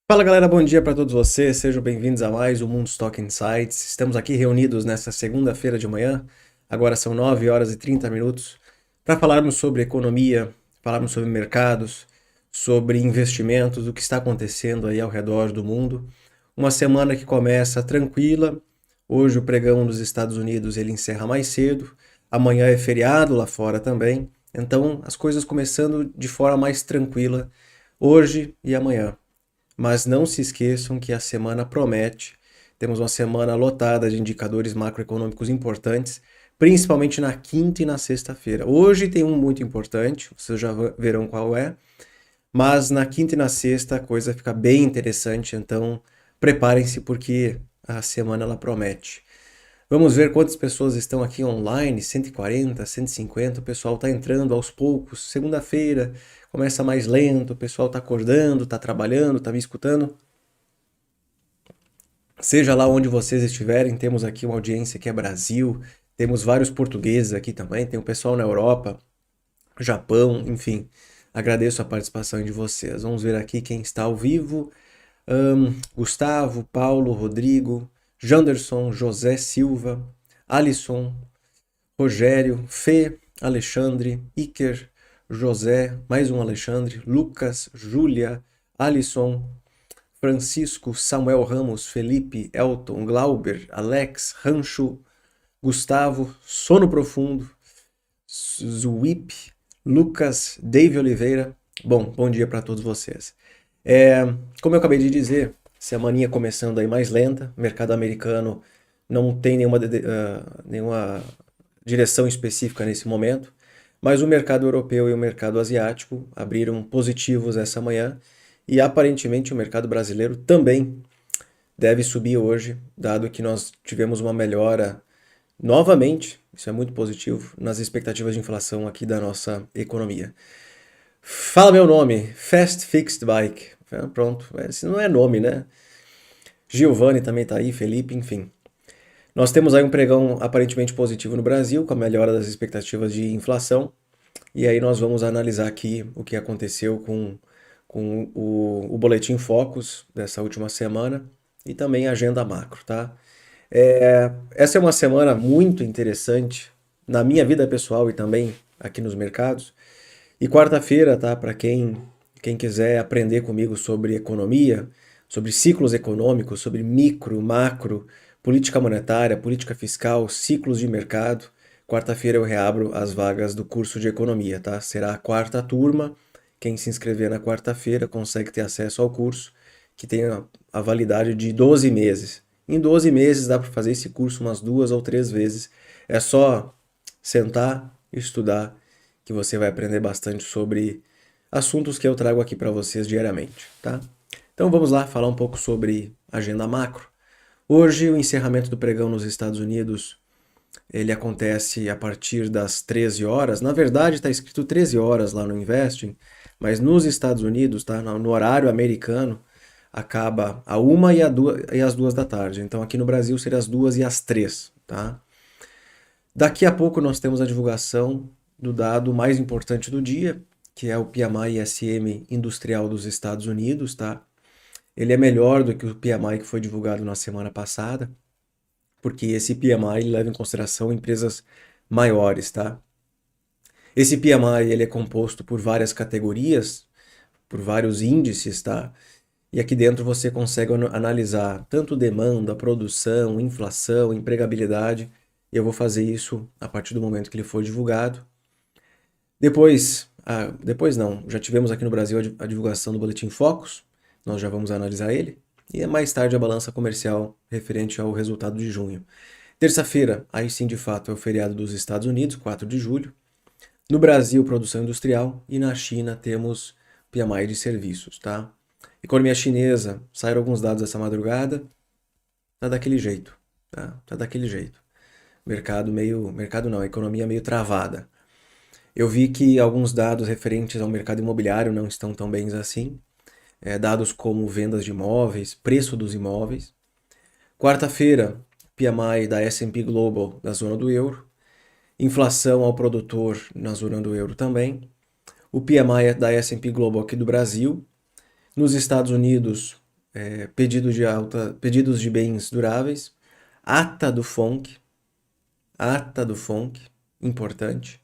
Fala galera, bom dia para todos vocês, sejam bem-vindos a mais um Mundo Stock Insights. Estamos aqui reunidos nesta segunda-feira de manhã, agora são 9 horas e 30 minutos, para falarmos sobre economia, falarmos sobre mercados, sobre investimentos, o que está acontecendo aí ao redor do mundo. Uma semana que começa tranquila, hoje o pregão dos Estados Unidos ele encerra mais cedo, amanhã é feriado lá fora também, então as coisas começando de forma mais tranquila hoje e amanhã. Mas não se esqueçam que a semana promete. Temos uma semana lotada de indicadores macroeconômicos importantes, principalmente na quinta e na sexta-feira. Hoje tem um muito importante, vocês já verão qual é, mas na quinta e na sexta a coisa fica bem interessante, então preparem-se porque a semana ela promete. Vamos ver quantas pessoas estão aqui online, 140, 150, o pessoal está entrando aos poucos. Segunda-feira começa mais lento, o pessoal está acordando, está trabalhando, está me escutando. Seja lá onde vocês estiverem, temos aqui uma audiência que é Brasil, temos vários portugueses aqui também, tem o pessoal na Europa, Japão, enfim. Agradeço a participação de vocês. Vamos ver aqui quem está ao vivo. Gustavo, Paulo, Rodrigo, Janderson, José Silva, Alisson, Rogério, Fê, Alexandre, Iker, José, mais um Alexandre, Lucas, Júlia, Alisson, Francisco, Samuel Ramos, Felipe, Elton, Glauber, Alex, Rancho, Gustavo, Sono Profundo, Zwip, Lucas, Dave Oliveira. Bom dia para todos vocês. Como eu acabei de dizer, semaninha começando aí mais lenta, mercado americano não tem nenhuma direção específica nesse momento, mas o mercado europeu e o mercado asiático abriram positivos essa manhã e aparentemente o mercado brasileiro também deve subir hoje, dado que nós tivemos uma melhora novamente, isso é muito positivo, nas expectativas de inflação aqui da nossa economia. Fala meu nome, Fast Fixed Bike. Pronto, esse não é nome, né? Giovanni também tá aí, Felipe, enfim. Nós temos aí um pregão aparentemente positivo no Brasil, com a melhora das expectativas de inflação. E aí nós vamos analisar aqui o que aconteceu com o Boletim Focus dessa última semana e também a agenda macro, tá? Essa é uma semana muito interessante na minha vida pessoal e também aqui nos mercados. E quarta-feira, tá? Para quem quiser aprender comigo sobre economia, sobre ciclos econômicos, sobre micro, macro, política monetária, política fiscal, ciclos de mercado. Quarta-feira eu reabro as vagas do curso de economia, tá? Será a quarta turma. Quem se inscrever na quarta-feira consegue ter acesso ao curso, que tem a validade de 12 meses. Em 12 meses dá para fazer esse curso umas 2 ou 3 vezes. É só sentar, estudar, que você vai aprender bastante sobre assuntos que eu trago aqui para vocês diariamente, tá? Então vamos lá falar um pouco sobre agenda macro. Hoje o encerramento do pregão nos Estados Unidos, ele acontece a partir das 13 horas. Na verdade está escrito 13 horas lá no Investing, mas nos Estados Unidos, tá? No horário americano, acaba a 1 e às 2 da tarde. Então aqui no Brasil seria as 2 e às 3, tá? Daqui a pouco nós temos a divulgação do dado mais importante do dia, que é o PMI ISM industrial dos Estados Unidos, tá? Ele é melhor do que o PMI que foi divulgado na semana passada, porque esse PMI ele leva em consideração empresas maiores, tá? Esse PMI ele é composto por várias categorias, por vários índices, tá? E aqui dentro você consegue analisar tanto demanda, produção, inflação, empregabilidade. E eu vou fazer isso a partir do momento que ele for divulgado. Depois não, já tivemos aqui no Brasil a divulgação do Boletim Focus, nós já vamos analisar ele. E mais tarde a balança comercial referente ao resultado de junho. Terça-feira, aí sim de fato é o feriado dos Estados Unidos, 4 de julho. No Brasil, produção industrial e na China temos PMI de serviços, tá? Economia chinesa, saíram alguns dados essa madrugada, tá daquele jeito, tá? Tá daquele jeito. Mercado não, economia meio travada. Eu vi que alguns dados referentes ao mercado imobiliário não estão tão bem assim, dados como vendas de imóveis, preço dos imóveis. Quarta-feira, PMI da S&P Global da zona do euro, inflação ao produtor na zona do euro também, o PMI da S&P Global aqui do Brasil. Nos Estados Unidos, pedidos de bens duráveis, ata do FONC, importante.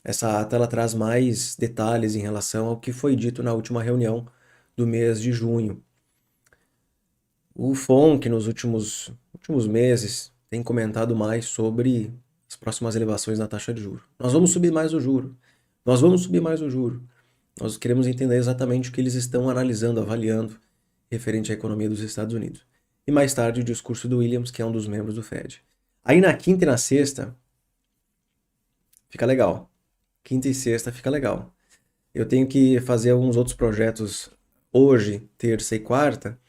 Essa ata ela traz mais detalhes em relação ao que foi dito na última reunião do mês de junho. O FONC, nos últimos meses, tem comentado mais sobre as próximas elevações na taxa de juros. Nós vamos subir mais o juro. Nós vamos subir mais o juro. Nós queremos entender exatamente o que eles estão analisando, avaliando, referente à economia dos Estados Unidos. E mais tarde o discurso do Williams, que é um dos membros do Fed. Aí na quinta e na sexta, fica legal. Quinta e sexta fica legal. Eu tenho que fazer alguns outros projetos hoje, terça e quarta.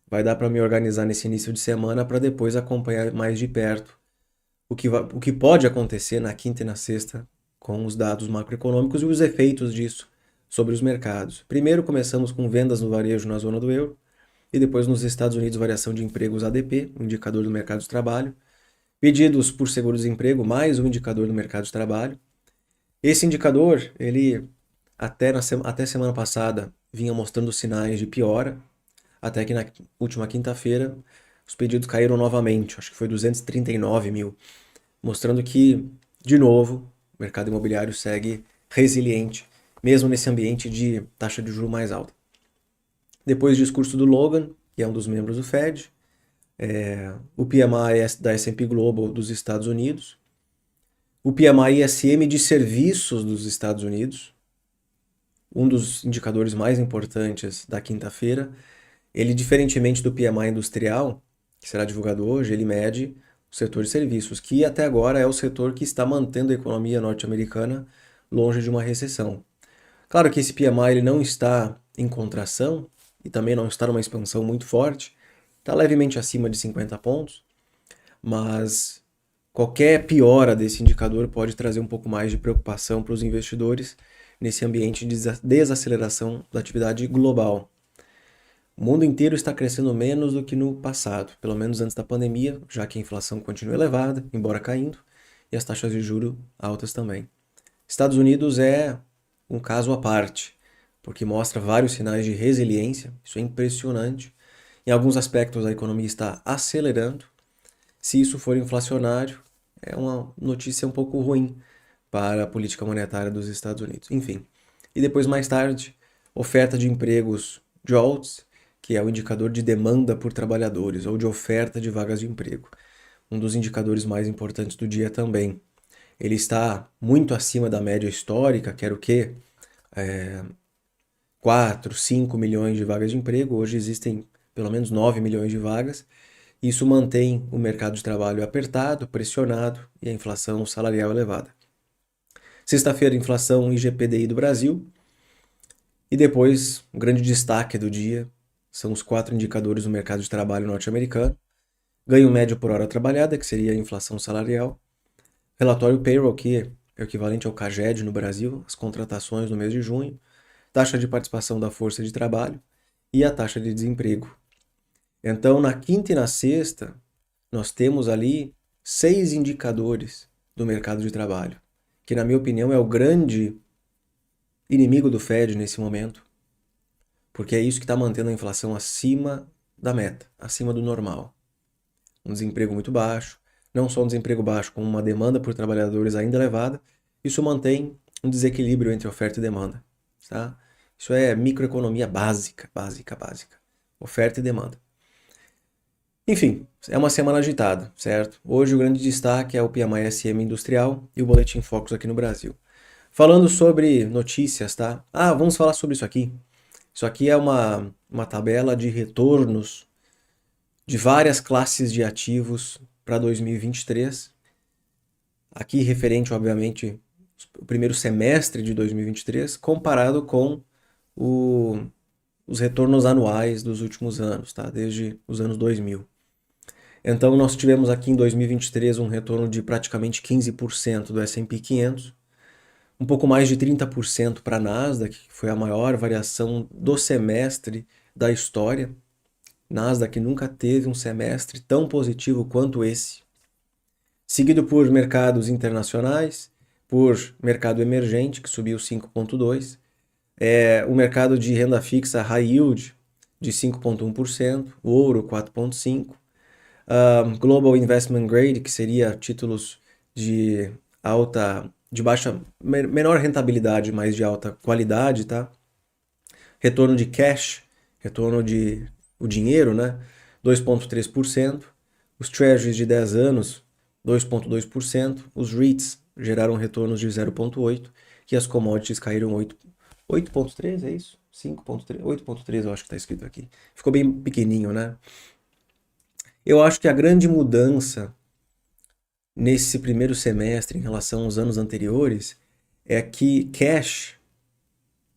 Vai dar para me organizar nesse início de semana para depois acompanhar mais de perto o que pode acontecer na quinta e na sexta com os dados macroeconômicos e os efeitos disso sobre os mercados. Primeiro começamos com vendas no varejo na zona do euro e depois nos Estados Unidos variação de empregos ADP, indicador do mercado de trabalho, pedidos por seguro-desemprego mais um indicador do mercado de trabalho. Esse indicador, ele até semana passada vinha mostrando sinais de piora, até que na última quinta-feira os pedidos caíram novamente, acho que foi 239 mil, mostrando que, de novo, o mercado imobiliário segue resiliente, mesmo nesse ambiente de taxa de juros mais alta. Depois do discurso do Logan, que é um dos membros do Fed, o PMI da S&P Global dos Estados Unidos, o PMI ISM de serviços dos Estados Unidos, um dos indicadores mais importantes da quinta-feira. Ele, diferentemente do PMI industrial, que será divulgado hoje, ele mede o setor de serviços, que até agora é o setor que está mantendo a economia norte-americana longe de uma recessão. Claro que esse PMI ele não está em contração e também não está numa expansão muito forte, está levemente acima de 50 pontos, mas qualquer piora desse indicador pode trazer um pouco mais de preocupação para os investidores nesse ambiente de desaceleração da atividade global. O mundo inteiro está crescendo menos do que no passado, pelo menos antes da pandemia, já que a inflação continua elevada, embora caindo, e as taxas de juros altas também. Estados Unidos é um caso à parte, porque mostra vários sinais de resiliência, isso é impressionante. Em alguns aspectos a economia está acelerando. Se isso for inflacionário, é uma notícia um pouco ruim para a política monetária dos Estados Unidos. Enfim, e depois mais tarde, oferta de empregos JOLTS, que é o indicador de demanda por trabalhadores ou de oferta de vagas de emprego. Um dos indicadores mais importantes do dia também. Ele está muito acima da média histórica, que era o quê? 4, 5 milhões de vagas de emprego. Hoje existem pelo menos 9 milhões de vagas. Isso mantém o mercado de trabalho apertado, pressionado e a inflação salarial elevada. Sexta-feira, inflação IGPDI do Brasil. E depois, um grande destaque do dia são os 4 indicadores do mercado de trabalho norte-americano. Ganho médio por hora trabalhada, que seria a inflação salarial. Relatório payroll, que é o equivalente ao CAGED no Brasil, as contratações no mês de junho. Taxa de participação da força de trabalho e a taxa de desemprego. Então, na quinta e na sexta, nós temos ali 6 indicadores do mercado de trabalho, que na minha opinião é o grande inimigo do Fed nesse momento, porque é isso que está mantendo a inflação acima da meta, acima do normal. Um desemprego muito baixo, não só um desemprego baixo, como uma demanda por trabalhadores ainda elevada, isso mantém um desequilíbrio entre oferta e demanda. Tá? Isso é microeconomia básica. Oferta e demanda. Enfim, é uma semana agitada, certo? Hoje o grande destaque é o PMI SM industrial e o Boletim Focus aqui no Brasil. Falando sobre notícias, tá? Vamos falar sobre isso aqui. Isso aqui é uma tabela de retornos de várias classes de ativos para 2023. Aqui referente, obviamente, o primeiro semestre de 2023, comparado com os retornos anuais dos últimos anos, tá? Desde os anos 2000. Então, nós tivemos aqui em 2023 um retorno de praticamente 15% do S&P 500, um pouco mais de 30% para a Nasdaq, que foi a maior variação do semestre da história. Nasdaq nunca teve um semestre tão positivo quanto esse. Seguido por mercados internacionais, por mercado emergente, que subiu 5,2%, o mercado de renda fixa high yield de 5,1%, ouro 4,5%, Global Investment Grade, que seria títulos de menor rentabilidade, mas de alta qualidade, tá? Retorno de cash, retorno de o dinheiro, né? 2,3%. Os Treasuries de 10 anos, 2,2%. Os REITs geraram retornos de 0,8%. E as commodities caíram 8,3%, é isso? 5,3%, 8,3% eu acho que está escrito aqui. Ficou bem pequenininho, né? Eu acho que a grande mudança nesse primeiro semestre em relação aos anos anteriores é que cash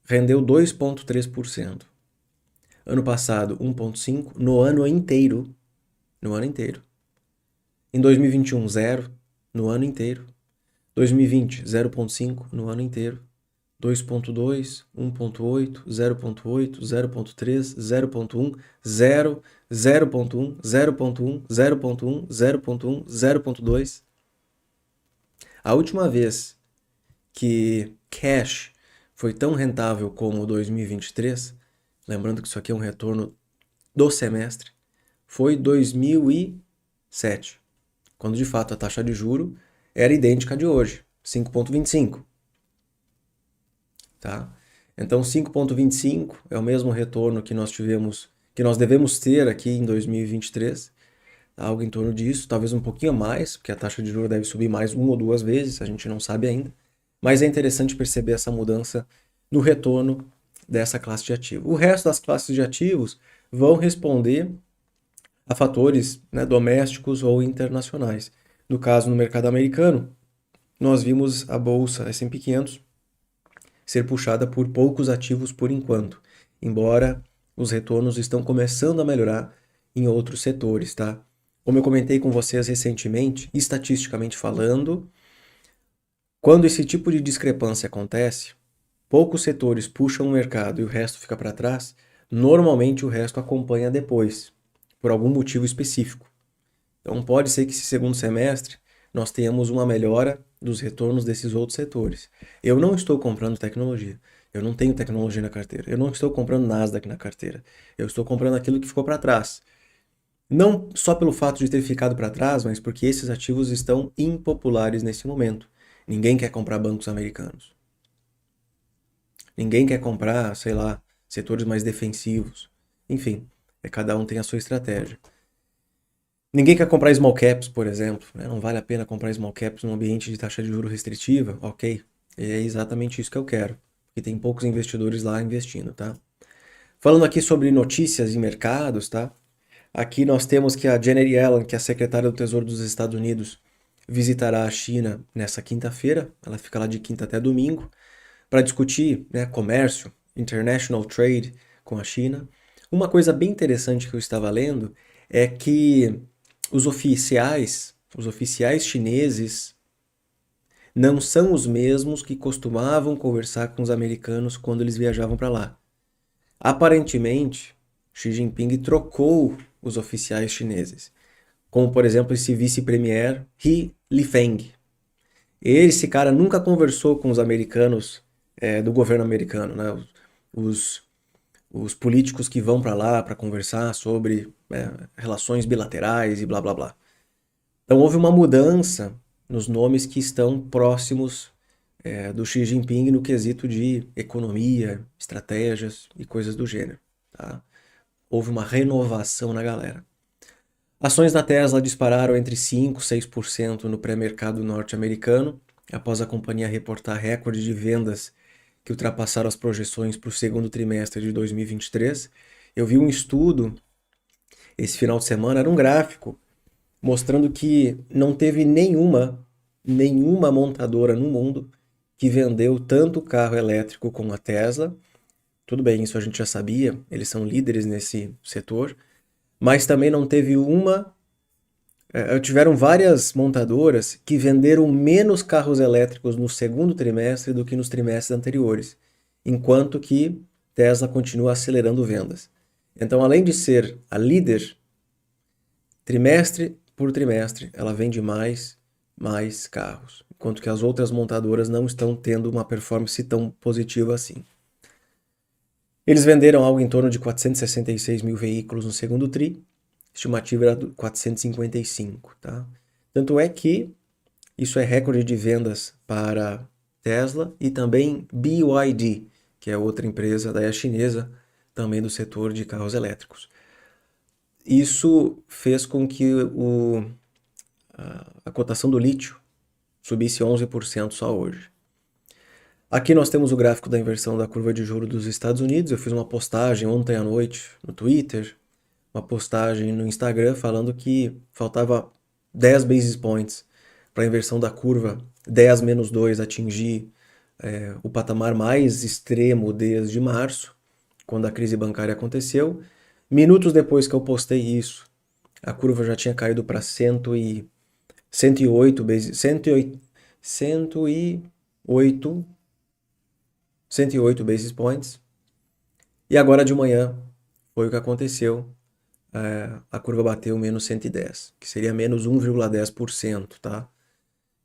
rendeu 2,3%. Ano passado, 1,5%. No ano inteiro. No ano inteiro. Em 2021, 0. No ano inteiro. 2020, 0,5% no ano inteiro. 2,2%, 1,8%, 0,8%, 0,3%, 0,1%, 0, 0,1%, 0,1%, 0,1%, 0,1%, 0,2%. A última vez que cash foi tão rentável como 2023, lembrando que isso aqui é um retorno do semestre, foi 2007, quando de fato a taxa de juro era idêntica à de hoje, 5,25. Tá? Então 5,25 é o mesmo retorno que nós devemos ter aqui em 2023, algo em torno disso, talvez um pouquinho mais, porque a taxa de juros deve subir mais uma ou duas vezes, a gente não sabe ainda. Mas é interessante perceber essa mudança no retorno dessa classe de ativo. O resto das classes de ativos vão responder a fatores, né, domésticos ou internacionais. No caso, no mercado americano, nós vimos a bolsa S&P 500 ser puxada por poucos ativos por enquanto, embora os retornos estão começando a melhorar em outros setores, tá? Como eu comentei com vocês recentemente, estatisticamente falando, quando esse tipo de discrepância acontece, poucos setores puxam o mercado e o resto fica para trás, normalmente o resto acompanha depois, por algum motivo específico. Então pode ser que esse segundo semestre nós tenhamos uma melhora dos retornos desses outros setores. Eu não estou comprando tecnologia. Eu não tenho tecnologia na carteira. Eu não estou comprando Nasdaq na carteira. Eu estou comprando aquilo que ficou para trás. Não só pelo fato de ter ficado para trás, mas porque esses ativos estão impopulares nesse momento. Ninguém quer comprar bancos americanos. Ninguém quer comprar, sei lá, setores mais defensivos. Enfim, cada um tem a sua estratégia. Ninguém quer comprar small caps, por exemplo, né? Não vale a pena comprar small caps num ambiente de taxa de juros restritiva, ok? É exatamente isso que eu quero, porque tem poucos investidores lá investindo, tá? Falando aqui sobre notícias e mercados, tá? Aqui nós temos que a Janet Yellen, que é a secretária do Tesouro dos Estados Unidos, visitará a China nessa quinta-feira. Ela fica lá de quinta até domingo para discutir, né, comércio, international trade com a China. Uma coisa bem interessante que eu estava lendo é que os oficiais chineses não são os mesmos que costumavam conversar com os americanos quando eles viajavam para lá. Aparentemente, Xi Jinping trocou os oficiais chineses, como por exemplo esse vice-premier He Lifeng. Esse cara nunca conversou com os americanos do governo americano, né? Os políticos que vão para lá para conversar sobre relações bilaterais e blá blá blá. Então houve uma mudança nos nomes que estão próximos do Xi Jinping no quesito de economia, estratégias e coisas do gênero. Tá? Houve uma renovação na galera. Ações da Tesla dispararam entre 5% e 6% no pré-mercado norte-americano, após a companhia reportar recorde de vendas que ultrapassaram as projeções para o segundo trimestre de 2023. Eu vi um estudo esse final de semana, era um gráfico, mostrando que não teve nenhuma montadora no mundo que vendeu tanto carro elétrico como a Tesla. Tudo bem, isso a gente já sabia, eles são líderes nesse setor, mas também não teve tiveram várias montadoras que venderam menos carros elétricos no segundo trimestre do que nos trimestres anteriores, enquanto que Tesla continua acelerando vendas. Então, além de ser a líder, trimestre por trimestre, ela vende mais carros, enquanto que as outras montadoras não estão tendo uma performance tão positiva assim. Eles venderam algo em torno de 466 mil veículos no segundo tri, estimativa era 455, tá? Tanto é que isso é recorde de vendas para Tesla e também BYD, que é outra empresa daí chinesa, também do setor de carros elétricos. Isso fez com que a cotação do lítio subisse 11% só hoje. Aqui nós temos o gráfico da inversão da curva de juros dos Estados Unidos. Eu fiz uma postagem ontem à noite no Twitter, uma postagem no Instagram falando que faltava 10 basis points para a inversão da curva 10 menos 2 atingir o patamar mais extremo desde março, quando a crise bancária aconteceu. Minutos depois que eu postei isso, a curva já tinha caído para 108 basis points. E agora de manhã foi o que aconteceu. A curva bateu menos 110, que seria menos 1,10%, tá?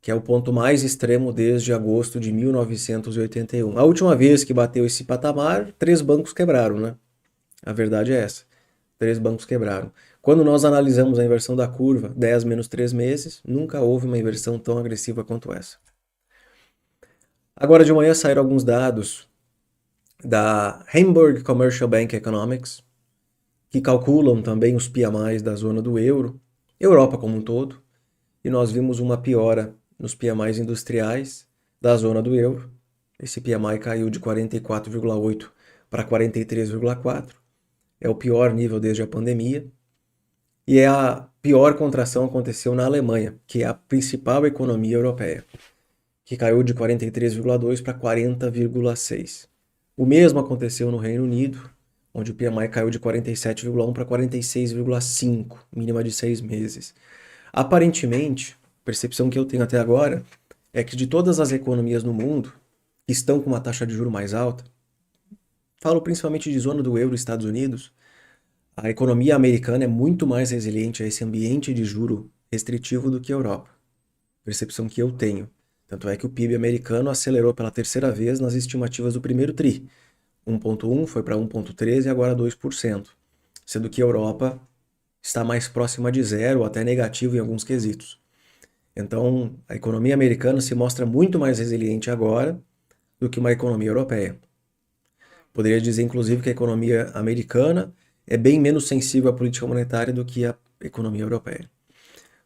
Que é o ponto mais extremo desde agosto de 1981. A última vez que bateu esse patamar, 3 bancos quebraram, né? A verdade é essa. 3 bancos quebraram. Quando nós analisamos a inversão da curva, 10 menos 3 meses, nunca houve uma inversão tão agressiva quanto essa. Agora de manhã saíram alguns dados da Hamburg Commercial Bank Economics, que calculam também os PMIs da zona do euro, Europa como um todo, e nós vimos uma piora nos PMIs industriais da zona do euro. Esse PMI caiu de 44,8 para 43,4. É o pior nível desde a pandemia. E a pior contração aconteceu na Alemanha, que é a principal economia europeia, que caiu de 43,2 para 40,6. O mesmo aconteceu no Reino Unido, onde o PMI caiu de 47,1 para 46,5, mínima de 6 meses. Aparentemente, a percepção que eu tenho até agora é que de todas as economias no mundo que estão com uma taxa de juros mais alta, falo principalmente de zona do euro e Estados Unidos, a economia americana é muito mais resiliente a esse ambiente de juro restritivo do que a Europa. Percepção que eu tenho. Tanto é que o PIB americano acelerou pela terceira vez nas estimativas do primeiro TRI. 1,1 foi para 1,13 e agora 2%. Sendo que a Europa está mais próxima de zero, até negativo em alguns quesitos. Então, a economia americana se mostra muito mais resiliente agora do que uma economia europeia. Poderia dizer, inclusive, que a economia americana é bem menos sensível à política monetária do que a economia europeia.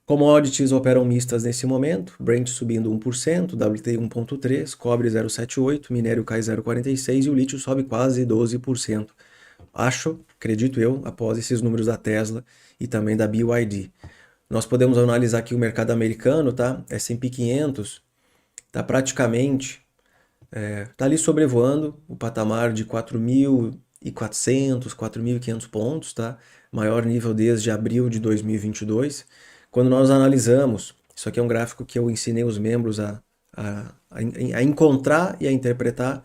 Commodities operam mistas nesse momento, Brent subindo 1%, WTI 1,3%, cobre 0,78%, minério cai 0,46% e o lítio sobe quase 12%. Acho, acredito eu, após esses números da Tesla e também da BYD. Nós podemos analisar aqui o mercado americano, tá? S&P 500 está praticamente, tá ali sobrevoando o patamar de 4.400, 4.500 pontos, tá? Maior nível desde abril de 2022. Quando nós analisamos, isso aqui é um gráfico que eu ensinei os membros a encontrar e a interpretar,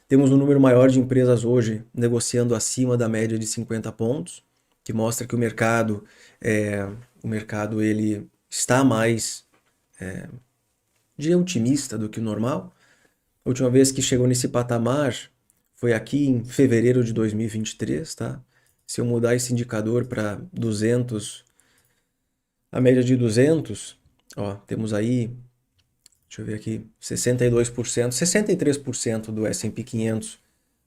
temos um número maior de empresas hoje negociando acima da média de 50 pontos, que mostra que o mercado ele está mais de otimista do que o normal. A última vez que chegou nesse patamar foi aqui em fevereiro de 2023, tá? Se eu mudar esse indicador para 200, a média de 200, ó, temos aí, deixa eu ver aqui, 62%, 63% do S&P 500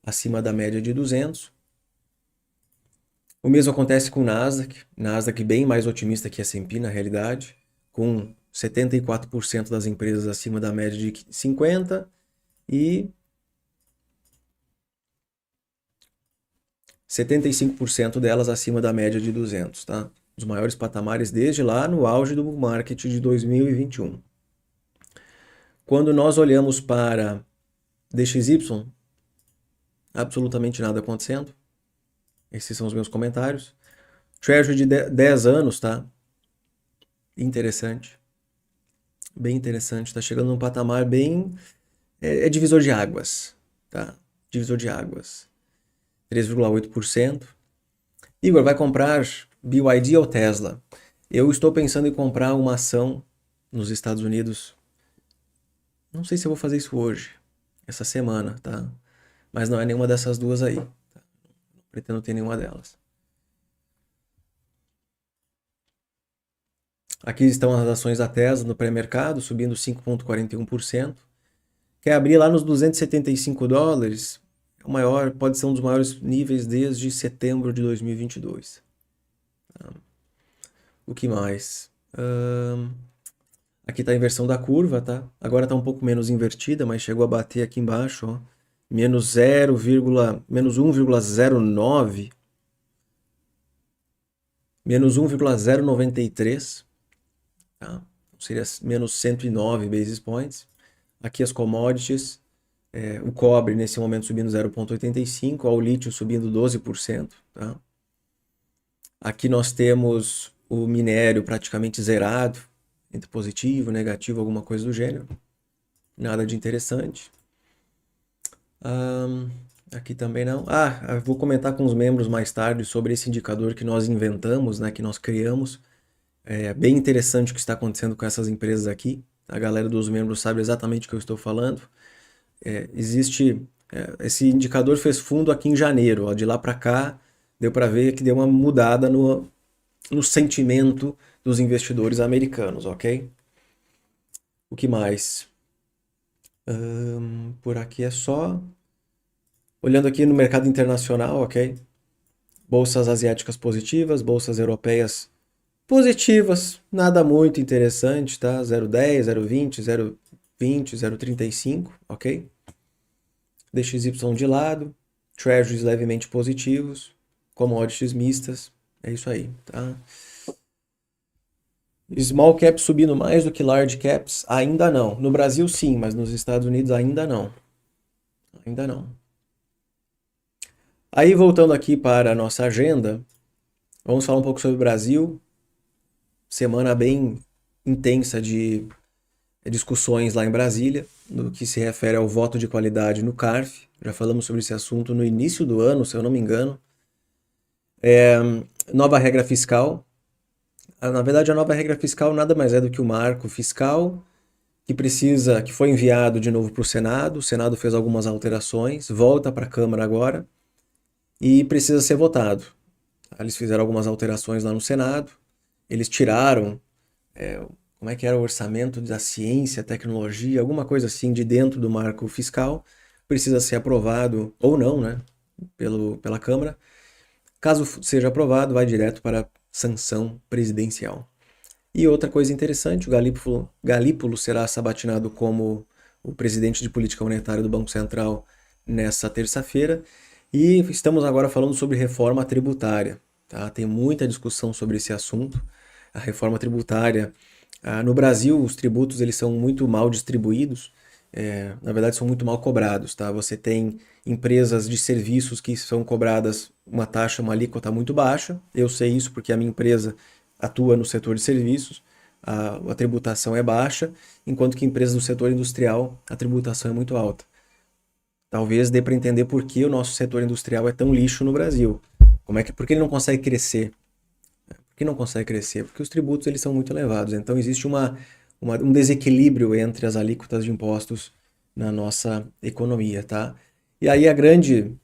acima da média de 200. O mesmo acontece com o Nasdaq bem mais otimista que a S&P na realidade, com 74% das empresas acima da média de 50 e 75% delas acima da média de 200, tá? Os maiores patamares desde lá no auge do bull market de 2021. Quando nós olhamos para DXY, absolutamente nada acontecendo. Esses são os meus comentários. Treasury de 10 anos, tá? Interessante. Bem interessante. Tá chegando num patamar bem... É divisor de águas, tá? Divisor de águas. 3,8%. Igor, vai comprar BYD ou Tesla? Eu estou pensando em comprar uma ação nos Estados Unidos. Não sei se eu vou fazer isso hoje, essa semana, tá? Mas não é nenhuma dessas duas aí. Tá? pretendo ter nenhuma delas. Aqui estão as ações da Tesla no pré-mercado, subindo 5,41%. Quer abrir lá nos $275, o maior, pode ser um dos maiores níveis desde setembro de 2022. O que mais? Aqui está a inversão da curva, tá? Agora está um pouco menos invertida, mas chegou a bater aqui embaixo, ó. Menos 1,09, menos 1,093, tá? Seria menos 109 basis points. Aqui as commodities, o cobre nesse momento subindo 0,85, o lítio subindo 12%, tá? Aqui nós temos o minério praticamente zerado, entre positivo, negativo, alguma coisa do gênero. Nada de interessante. Aqui também não. Eu vou comentar com os membros mais tarde sobre esse indicador que nós inventamos, né, que nós criamos. É bem interessante o que está acontecendo com essas empresas aqui. A galera dos membros sabe exatamente o que eu estou falando. Esse indicador fez fundo aqui em janeiro. Ó, de lá para cá, deu para ver que deu uma mudada no sentimento dos investidores americanos, ok? O que mais? Por aqui é só. Olhando aqui no mercado internacional, ok? Bolsas asiáticas positivas, bolsas europeias positivas, nada muito interessante, tá? 0,10, 0,20, 0,20, 0,35, ok? DXY de lado, treasuries levemente positivos, commodities mistas, é isso aí, tá? Small caps subindo mais do que large caps? Ainda não. No Brasil sim, mas nos Estados Unidos ainda não. Ainda não. Aí voltando aqui para a nossa agenda, vamos falar um pouco sobre o Brasil. Semana bem intensa de discussões lá em Brasília, no que se refere ao voto de qualidade no CARF. Já falamos sobre esse assunto no início do ano, se eu não me engano. Nova regra fiscal. Na verdade, a nova regra fiscal nada mais é do que o marco fiscal que foi enviado de novo para o Senado. O Senado fez algumas alterações, volta para a Câmara agora e precisa ser votado. Eles fizeram algumas alterações lá no Senado. Eles tiraram, como é que era o orçamento da ciência, tecnologia, alguma coisa assim de dentro do marco fiscal. Precisa ser aprovado ou não, né, pela Câmara. Caso seja aprovado, vai direto para sanção presidencial. E outra coisa interessante, o Galípolo será sabatinado como o presidente de política monetária do Banco Central nessa terça-feira. E estamos agora falando sobre reforma tributária. Tá? Tem muita discussão sobre esse assunto. A reforma tributária. No Brasil, os tributos eles são muito mal distribuídos. Na verdade, são muito mal cobrados. Tá? Você tem empresas de serviços que são cobradas uma taxa, uma alíquota muito baixa. Eu sei isso porque a minha empresa atua no setor de serviços, a tributação é baixa, enquanto que empresas do setor industrial, a tributação é muito alta. Talvez dê para entender por que o nosso setor industrial é tão lixo no Brasil. Por que ele não consegue crescer? Por que não consegue crescer? Porque os tributos eles são muito elevados. Então existe um desequilíbrio entre as alíquotas de impostos na nossa economia, tá? E aí a grande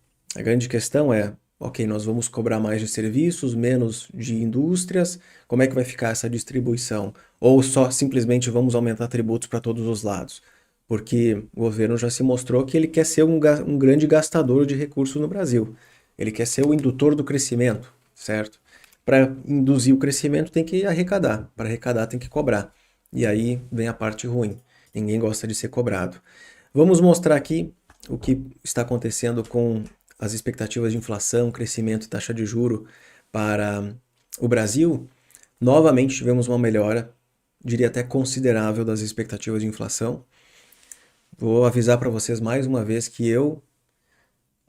questão é, ok, nós vamos cobrar mais de serviços, menos de indústrias, como é que vai ficar essa distribuição? Ou só simplesmente vamos aumentar tributos para todos os lados? Porque o governo já se mostrou que ele quer ser um grande gastador de recursos no Brasil. Ele quer ser o indutor do crescimento, certo? Para induzir o crescimento tem que arrecadar, para arrecadar tem que cobrar. E aí vem a parte ruim, ninguém gosta de ser cobrado. Vamos mostrar aqui o que está acontecendo com as expectativas de inflação, crescimento e taxa de juro para o Brasil. Novamente tivemos uma melhora, diria até considerável, das expectativas de inflação. Vou avisar para vocês mais uma vez que eu,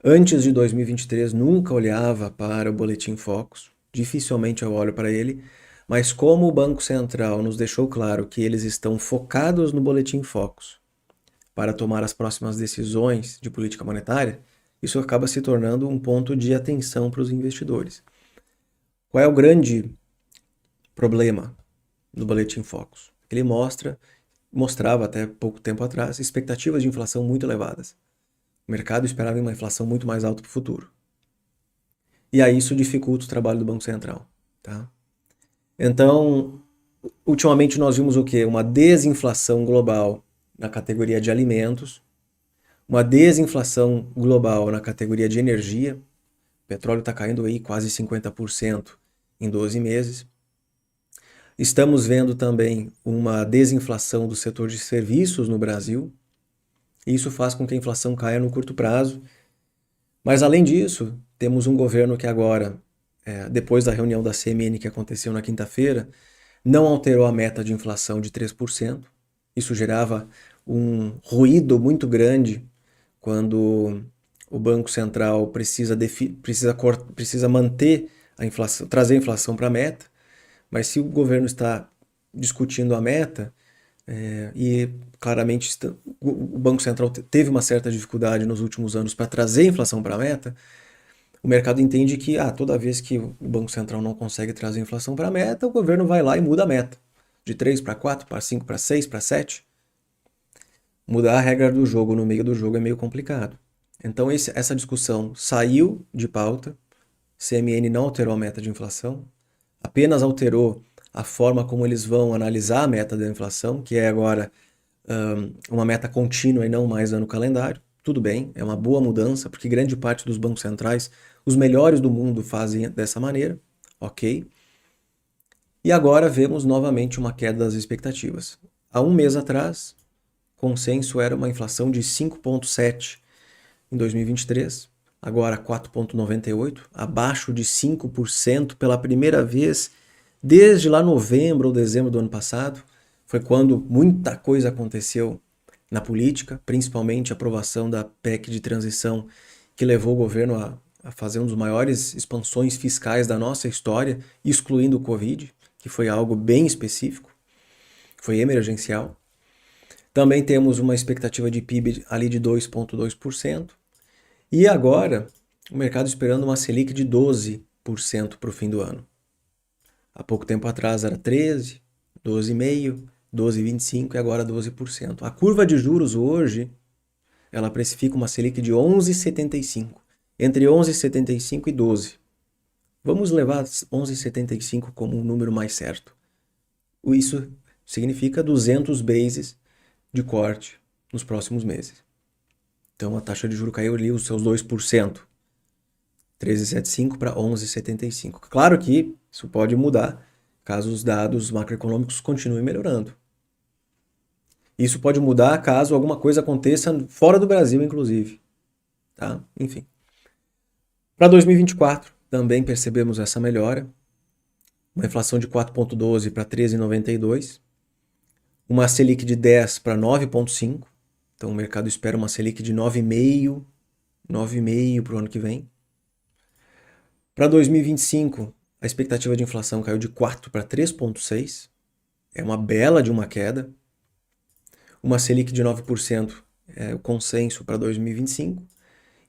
antes de 2023, nunca olhava para o Boletim Focus, dificilmente eu olho para ele, mas como o Banco Central nos deixou claro que eles estão focados no Boletim Focus para tomar as próximas decisões de política monetária, isso acaba se tornando um ponto de atenção para os investidores. Qual é o grande problema do Boletim Focus? Ele mostrava até pouco tempo atrás expectativas de inflação muito elevadas. O mercado esperava uma inflação muito mais alta para o futuro. e aí isso dificulta o trabalho do Banco Central, tá? Então, ultimamente nós vimos o quê? Uma desinflação global na categoria de alimentos, uma desinflação global na categoria de energia. O petróleo está caindo aí quase 50% em 12 meses. Estamos vendo também uma desinflação do setor de serviços no Brasil. Isso faz com que a inflação caia no curto prazo. Mas além disso, temos um governo que agora, depois da reunião da CMN que aconteceu na quinta-feira, não alterou a meta de inflação de 3%. Isso gerava um ruído muito grande quando o Banco Central precisa manter a inflação, trazer a inflação para a meta, mas se o governo está discutindo a meta, e claramente o Banco Central teve uma certa dificuldade nos últimos anos para trazer a inflação para a meta, o mercado entende que toda vez que o Banco Central não consegue trazer a inflação para a meta, o governo vai lá e muda a meta. De 3 para 4, para 5, para 6, para 7. Mudar a regra do jogo no meio do jogo é meio complicado. Então essa discussão saiu de pauta, CMN não alterou a meta de inflação, apenas alterou a forma como eles vão analisar a meta da inflação, que é agora uma meta contínua e não mais ano calendário. Tudo bem, é uma boa mudança, porque grande parte dos bancos centrais, os melhores do mundo, fazem dessa maneira, ok? E agora vemos novamente uma queda das expectativas. Há um mês atrás, consenso era uma inflação de 5,7 em 2023, agora 4,98, abaixo de 5% pela primeira vez desde lá novembro ou dezembro do ano passado. Foi quando muita coisa aconteceu na política, principalmente a aprovação da PEC de transição, que levou o governo a fazer uma das maiores expansões fiscais da nossa história, excluindo o Covid, que foi algo bem específico, foi emergencial. Também temos uma expectativa de PIB ali de 2,2%. E agora, o mercado esperando uma Selic de 12% para o fim do ano. Há pouco tempo atrás era 13%, 12,5%, 12,25% e agora 12%. A curva de juros hoje, ela precifica uma Selic de 11,75%. Entre 11,75% e 12%. Vamos levar 11,75% como um número mais certo. Isso significa 200 bases de corte nos próximos meses. Então a taxa de juros caiu ali os seus 2%. 13,75 para 11,75. Claro que isso pode mudar caso os dados macroeconômicos continuem melhorando. Isso pode mudar caso alguma coisa aconteça fora do Brasil, inclusive. Tá? Enfim. Para 2024, também percebemos essa melhora. Uma inflação de 4,12 para 13,92. Uma Selic de 10 para 9,5. Então o mercado espera uma Selic de 9,5 para o ano que vem. Para 2025, a expectativa de inflação caiu de 4 para 3,6. É uma bela de uma queda. Uma Selic de 9% é o consenso para 2025.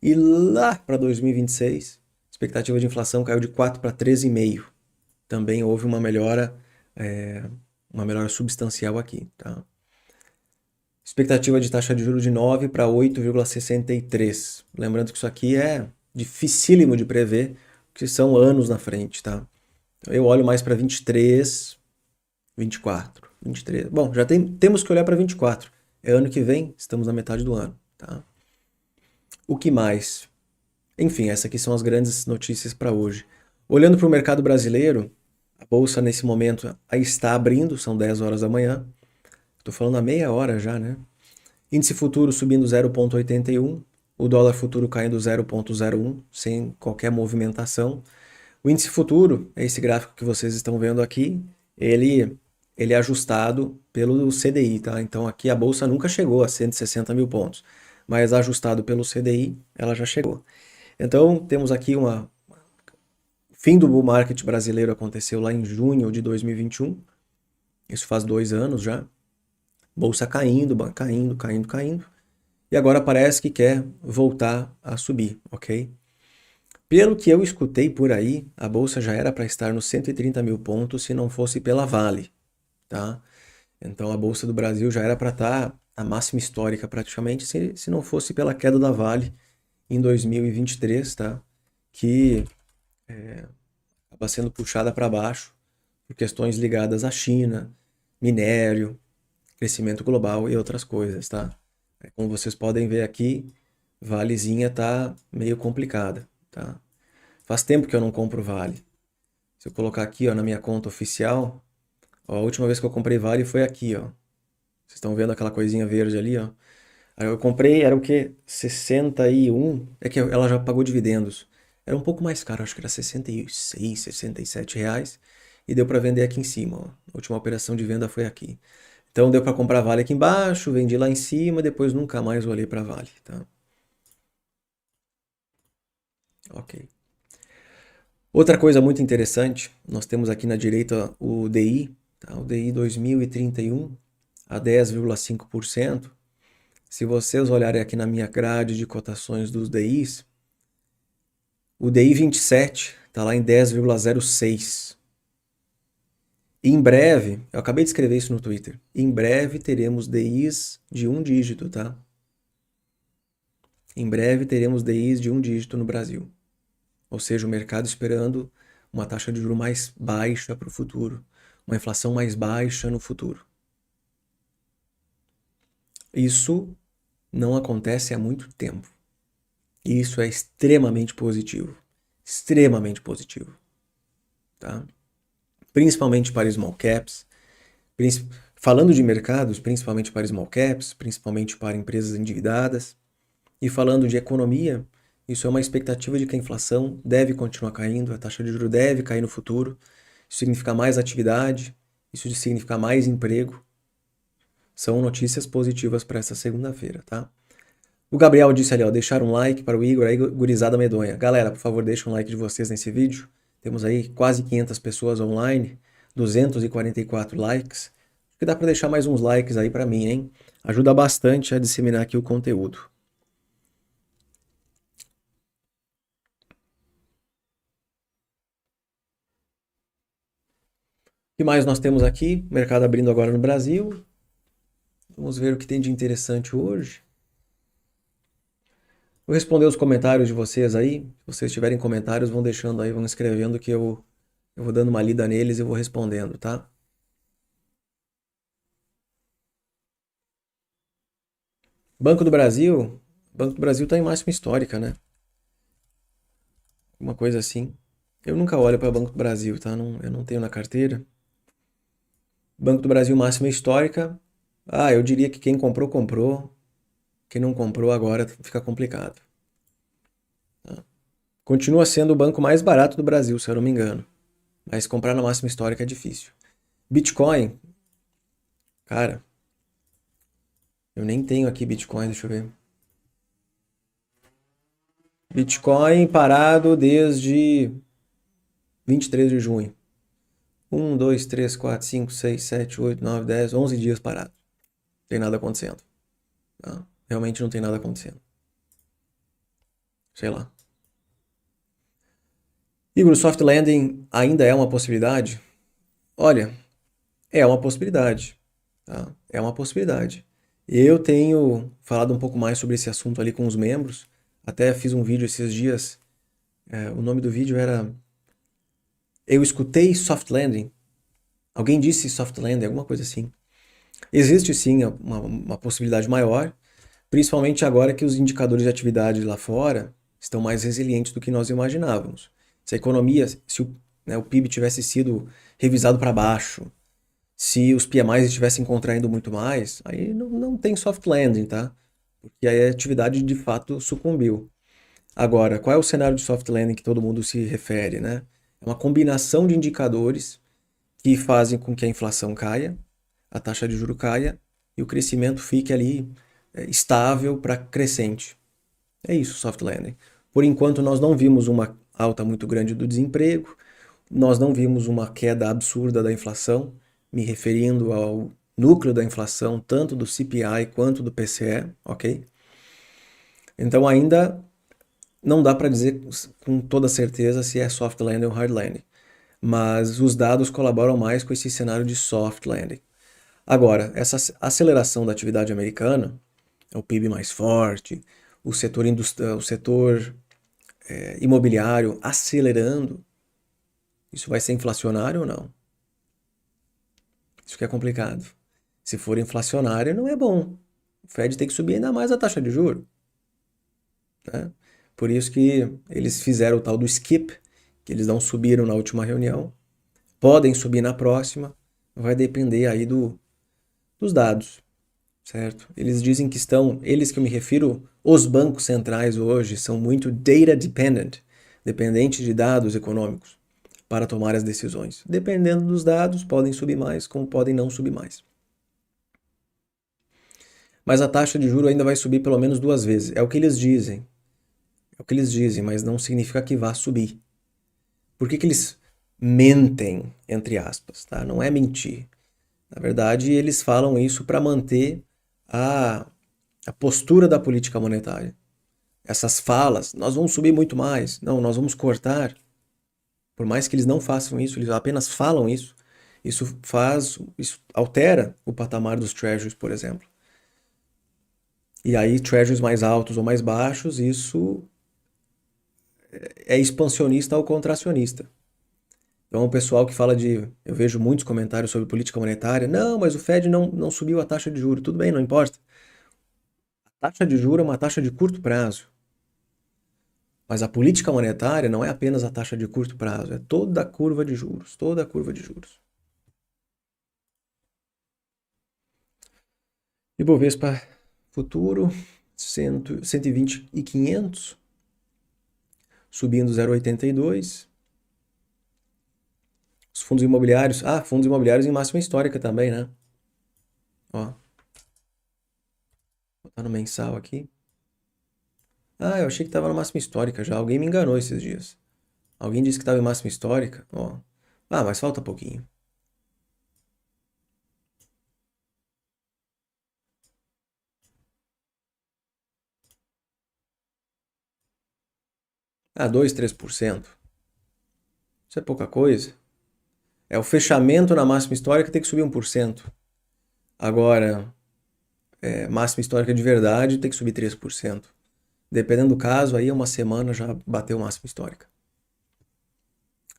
E lá para 2026, a expectativa de inflação caiu de 4 para 13,5. Também houve uma melhora substancial aqui. Tá? Expectativa de taxa de juros de 9 para 8,63. Lembrando que isso aqui é dificílimo de prever, porque são anos na frente, tá? Eu olho mais para 23, 24, 23. Bom, já temos que olhar para 24. É ano que vem, estamos na metade do ano, tá? O que mais? Enfim, essas aqui são as grandes notícias para hoje. Olhando para o mercado brasileiro, a bolsa nesse momento está abrindo, são 10 horas da manhã. Estou falando há meia hora já, né? Índice futuro subindo 0,81, o dólar futuro caindo 0,01, sem qualquer movimentação. O índice futuro, é esse gráfico que vocês estão vendo aqui, ele é ajustado pelo CDI, tá? Então aqui a bolsa nunca chegou a 160 mil pontos, mas ajustado pelo CDI, ela já chegou. Então temos aqui o fim do bull market brasileiro aconteceu lá em junho de 2021, isso faz 2 anos já. Bolsa caindo, caindo. E agora parece que quer voltar a subir, ok? Pelo que eu escutei por aí, a bolsa já era para estar nos 130 mil pontos se não fosse pela Vale, tá? Então a bolsa do Brasil já era para estar a máxima histórica praticamente se não fosse pela queda da Vale em 2023, tá? Que acaba sendo puxada para baixo por questões ligadas à China, minério, crescimento global e outras coisas, tá? Como vocês podem ver aqui, Valezinha tá meio complicada, tá? Faz tempo que eu não compro Vale. Se eu colocar aqui, ó, na minha conta oficial, ó, a última vez que eu comprei Vale foi aqui, ó. Vocês estão vendo aquela coisinha verde ali, ó? Aí eu comprei, era o quê? 61. É que ela já pagou dividendos. Era um pouco mais caro, acho que era 66, 67 reais. E deu para vender aqui em cima, ó. A última operação de venda foi aqui. Então deu para comprar Vale aqui embaixo, vendi lá em cima, depois nunca mais olhei para Vale, tá? Ok. Outra coisa muito interessante, nós temos aqui na direita o DI, tá? O DI 2031 a 10,5%. Se vocês olharem aqui na minha grade de cotações dos DIs, o DI 27 está lá em 10,06. Em breve, eu acabei de escrever isso no Twitter, em breve teremos DIs de um dígito, tá? Em breve teremos DIs de um dígito no Brasil. Ou seja, o mercado esperando uma taxa de juros mais baixa para o futuro, uma inflação mais baixa no futuro. Isso não acontece há muito tempo. E isso é extremamente positivo. Extremamente positivo. Tá? Principalmente para small caps. Falando de mercados, principalmente para small caps, principalmente para empresas endividadas. E falando de economia, isso é uma expectativa de que a inflação deve continuar caindo, a taxa de juros deve cair no futuro. Isso significa mais atividade, isso significa mais emprego. São notícias positivas para essa segunda-feira, tá? O Gabriel disse ali, ó, deixar um like para o Igor, aí, gurizada medonha. Galera, por favor, deixa um like de vocês nesse vídeo. Temos aí quase 500 pessoas online, 244 likes. Acho que dá para deixar mais uns likes aí para mim, hein? Ajuda bastante a disseminar aqui o conteúdo. O que mais nós temos aqui? Mercado abrindo agora no Brasil. Vamos ver o que tem de interessante hoje. Vou responder os comentários de vocês aí. Se vocês tiverem comentários, vão deixando aí, vão escrevendo que eu vou dando uma lida neles e vou respondendo, tá? Banco do Brasil. Banco do Brasil tá em máxima histórica, né? Uma coisa assim. Eu nunca olho para Banco do Brasil, tá? Não, eu não tenho na carteira. Banco do Brasil máxima histórica. Ah, eu diria que quem comprou, comprou. Quem não comprou agora fica complicado. Tá? Continua sendo o banco mais barato do Brasil, se eu não me engano. Mas comprar na máxima histórica é difícil. Bitcoin, cara, eu nem tenho aqui Bitcoin, deixa eu ver. Bitcoin parado desde 23 de junho. 1, 2, 3, 4, 5, 6, 7, 8, 9, 10, 11 dias parado. Não tem nada acontecendo. Tá? Realmente não tem nada acontecendo. Sei lá. Igor, soft landing ainda é uma possibilidade? Olha, é uma possibilidade. Tá? É uma possibilidade. Eu tenho falado um pouco mais sobre esse assunto ali com os membros. Até fiz um vídeo esses dias. O nome do vídeo era Eu escutei soft landing. Alguém disse soft landing, alguma coisa assim. Existe sim uma possibilidade maior, principalmente agora que os indicadores de atividade lá fora estão mais resilientes do que nós imaginávamos. Se a economia, se o PIB tivesse sido revisado para baixo, se os PMIs estivessem contraindo muito mais, aí não tem soft landing, tá? Porque aí a atividade de fato sucumbiu. Agora, qual é o cenário de soft landing que todo mundo se refere, né? É uma combinação de indicadores que fazem com que a inflação caia, a taxa de juro caia e o crescimento fique ali estável para crescente. É isso, soft landing. Por enquanto, nós não vimos uma alta muito grande do desemprego, nós não vimos uma queda absurda da inflação, me referindo ao núcleo da inflação, tanto do CPI quanto do PCE, ok? Então ainda não dá para dizer com toda certeza se é soft landing ou hard landing, mas os dados colaboram mais com esse cenário de soft landing. Agora, essa aceleração da atividade americana, o PIB mais forte, o setor imobiliário acelerando, isso vai ser inflacionário ou não? Isso que é complicado. Se for inflacionário, não é bom. O Fed tem que subir ainda mais a taxa de juros, né? Por isso que eles fizeram o tal do skip, que eles não subiram na última reunião. Podem subir na próxima, vai depender aí dos dados, certo? Eles dizem que eles que eu me refiro, os bancos centrais hoje são muito data dependent, dependentes de dados econômicos para tomar as decisões. Dependendo dos dados, podem subir mais, como podem não subir mais. Mas a taxa de juros ainda vai subir pelo menos 2 vezes. É o que eles dizem. É o que eles dizem, mas não significa que vá subir. Por que eles mentem, entre aspas, tá? Não é mentir. Na verdade, eles falam isso para manter a, a postura da política monetária. Essas falas, nós vamos subir muito mais. Não, nós vamos cortar. Por mais que eles não façam isso, eles apenas falam isso. Isso altera o patamar dos treasuries, por exemplo. E aí, treasuries mais altos ou mais baixos, isso é expansionista ou contracionista. Então, o pessoal que fala de. Eu vejo muitos comentários sobre política monetária. Não, mas o Fed não subiu a taxa de juros. Tudo bem, não importa. A taxa de juros é uma taxa de curto prazo. Mas a política monetária não é apenas a taxa de curto prazo, é toda a curva de juros. Toda a curva de juros. Ibovespa futuro, 120 e 500, subindo 0,82. Os fundos imobiliários. Ah, fundos imobiliários em máxima histórica também, né? Ó, vou botar no mensal aqui. Ah, eu achei que estava na máxima histórica já. Alguém me enganou esses dias. Alguém disse que estava em máxima histórica. Ó. Ah, mas falta pouquinho. Ah, 2, 3%. Isso é pouca coisa. É o fechamento na máxima histórica tem que subir 1%. Agora, máxima histórica de verdade tem que subir 3%. Dependendo do caso, aí uma semana já bateu máxima histórica.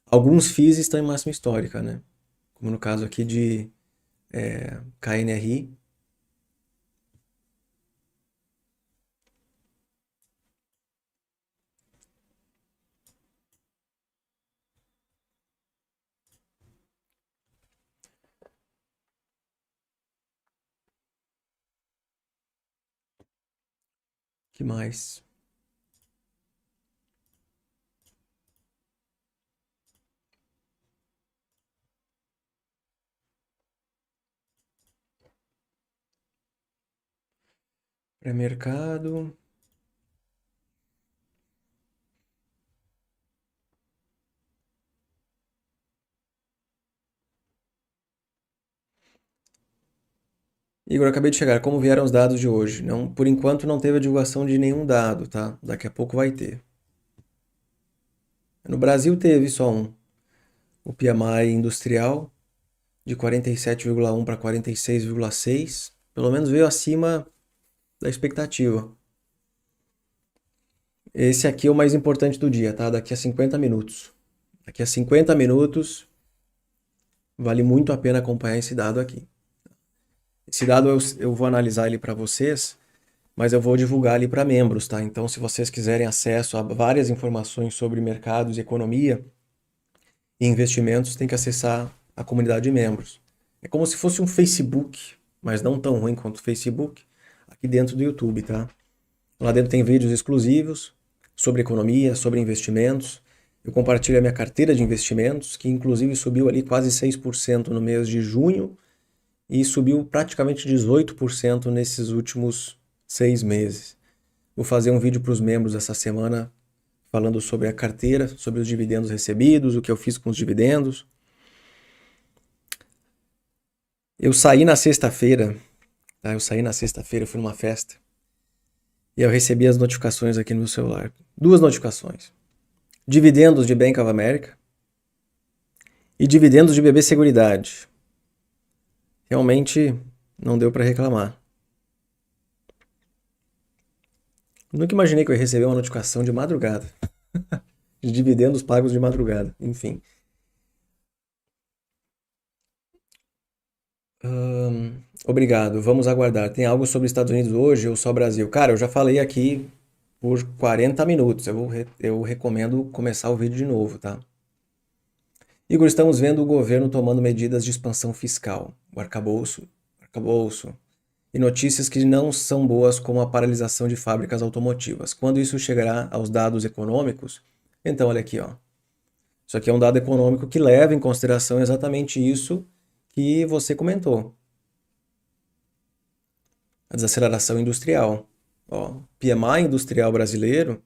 Alguns FIIs estão em máxima histórica, né? Como no caso aqui de KNRI. Que mais? Pré-mercado. Igor, acabei de chegar. Como vieram os dados de hoje? Não, por enquanto não teve a divulgação de nenhum dado, tá? Daqui a pouco vai ter. No Brasil teve só um. O PMI industrial de 47,1 para 46,6. Pelo menos veio acima da expectativa. Esse aqui é o mais importante do dia, tá? Daqui a 50 minutos. Daqui a 50 minutos vale muito a pena acompanhar esse dado aqui. Esse dado eu vou analisar ele para vocês, mas eu vou divulgar ali para membros, tá? Então, se vocês quiserem acesso a várias informações sobre mercados e economia e investimentos, tem que acessar a comunidade de membros. É como se fosse um Facebook, mas não tão ruim quanto o Facebook, aqui dentro do YouTube, tá? Lá dentro tem vídeos exclusivos sobre economia, sobre investimentos. Eu compartilho a minha carteira de investimentos, que inclusive subiu ali quase 6% no mês de junho e subiu praticamente 18% nesses últimos 6 meses. Vou fazer um vídeo para os membros essa semana falando sobre a carteira, sobre os dividendos recebidos, o que eu fiz com os dividendos. Eu saí na sexta-feira, tá? Eu fui numa festa e eu recebi as notificações aqui no meu celular. 2 notificações. Dividendos de Bank of America e dividendos de BB Seguridade. Realmente não deu para reclamar. Nunca imaginei que eu ia receber uma notificação de madrugada. De dividendos pagos de madrugada, enfim. Obrigado, vamos aguardar. Tem algo sobre Estados Unidos hoje ou só Brasil? Cara, eu já falei aqui por 40 minutos. Eu recomendo começar o vídeo de novo, tá? Igor, estamos vendo o governo tomando medidas de expansão fiscal, o arcabouço, e notícias que não são boas, como a paralisação de fábricas automotivas. Quando isso chegará aos dados econômicos? Então, olha aqui, ó. Isso aqui é um dado econômico que leva em consideração exatamente isso que você comentou. A desaceleração industrial. Ó, PMI industrial brasileiro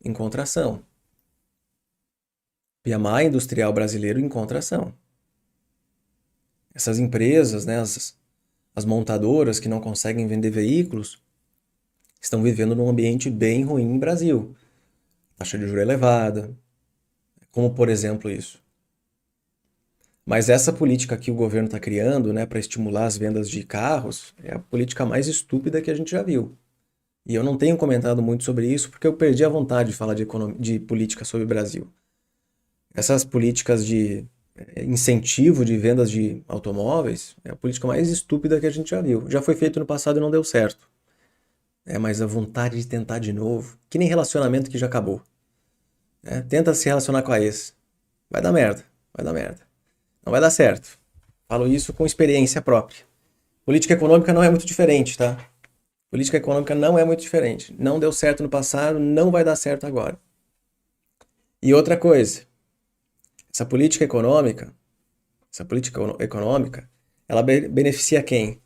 em contração. PMI industrial brasileiro em contração. Essas empresas, né, as montadoras que não conseguem vender veículos, estão vivendo num ambiente bem ruim em Brasil. Taxa de juros elevada, como por exemplo isso. Mas essa política que o governo está criando, né, para estimular as vendas de carros, é a política mais estúpida que a gente já viu. E eu não tenho comentado muito sobre isso porque eu perdi a vontade de falar de política sobre o Brasil. Essas políticas de incentivo de vendas de automóveis é a política mais estúpida que a gente já viu. Já foi feito no passado e não deu certo. Mas a vontade de tentar de novo, que nem relacionamento que já acabou. Tenta se relacionar com a ex. Vai dar merda, vai dar merda. Não vai dar certo. Falo isso com experiência própria. Política econômica não é muito diferente, tá? Política econômica não é muito diferente. Não deu certo no passado, não vai dar certo agora. E outra coisa, essa política econômica, ela beneficia quem?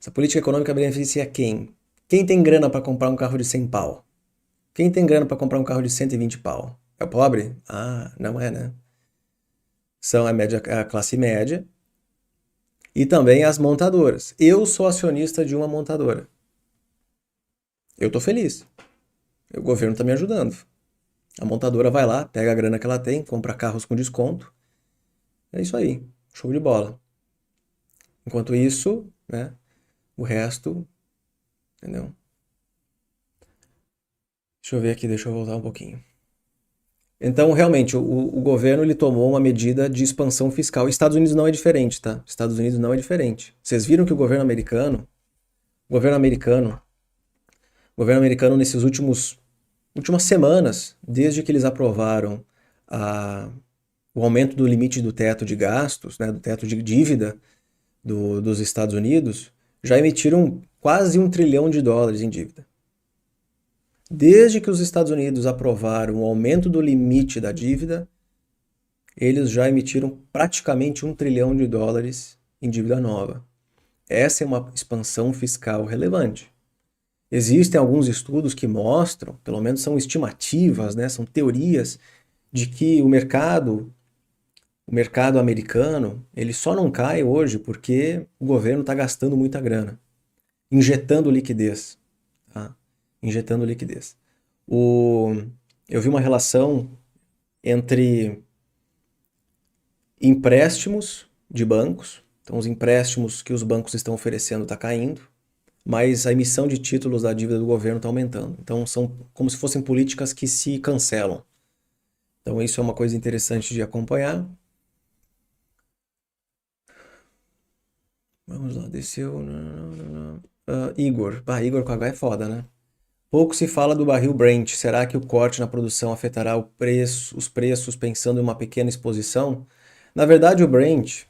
Essa política econômica beneficia quem? Quem tem grana para comprar um carro de 100 pau? Quem tem grana para comprar um carro de 120 pau? É o pobre? Ah, não é, né? São a classe média e também as montadoras. Eu sou acionista de uma montadora. Eu tô feliz. O governo tá me ajudando. A montadora vai lá, pega a grana que ela tem, compra carros com desconto. É isso aí. Show de bola. Enquanto isso, né, o resto, entendeu? Deixa eu ver aqui, deixa eu voltar um pouquinho. Então, realmente, o governo ele tomou uma medida de expansão fiscal. Estados Unidos não é diferente, tá? Estados Unidos não é diferente. Vocês viram que o governo americano, o governo americano nesses últimas semanas, desde que eles aprovaram a, o aumento do limite do teto de gastos, né, do teto de dívida dos Estados Unidos, já emitiram quase US$ 1 trilhão em dívida. Desde que os Estados Unidos aprovaram o aumento do limite da dívida, eles já emitiram praticamente US$ 1 trilhão em dívida nova. Essa é uma expansão fiscal relevante. Existem alguns estudos que mostram, pelo menos são estimativas, né, são teorias, de que o mercado americano, ele só não cai hoje porque o governo está gastando muita grana, injetando liquidez, tá? Injetando liquidez. O, eu vi uma relação entre empréstimos de bancos, então os empréstimos que os bancos estão oferecendo está caindo, mas a emissão de títulos da dívida do governo está aumentando. Então são como se fossem políticas que se cancelam. Então isso é uma coisa interessante de acompanhar. Vamos lá, desceu. Igor. Igor com H é foda, né? Pouco se fala do barril Brent. Será que o corte na produção afetará os preços pensando em uma pequena exposição? Na verdade, o Brent,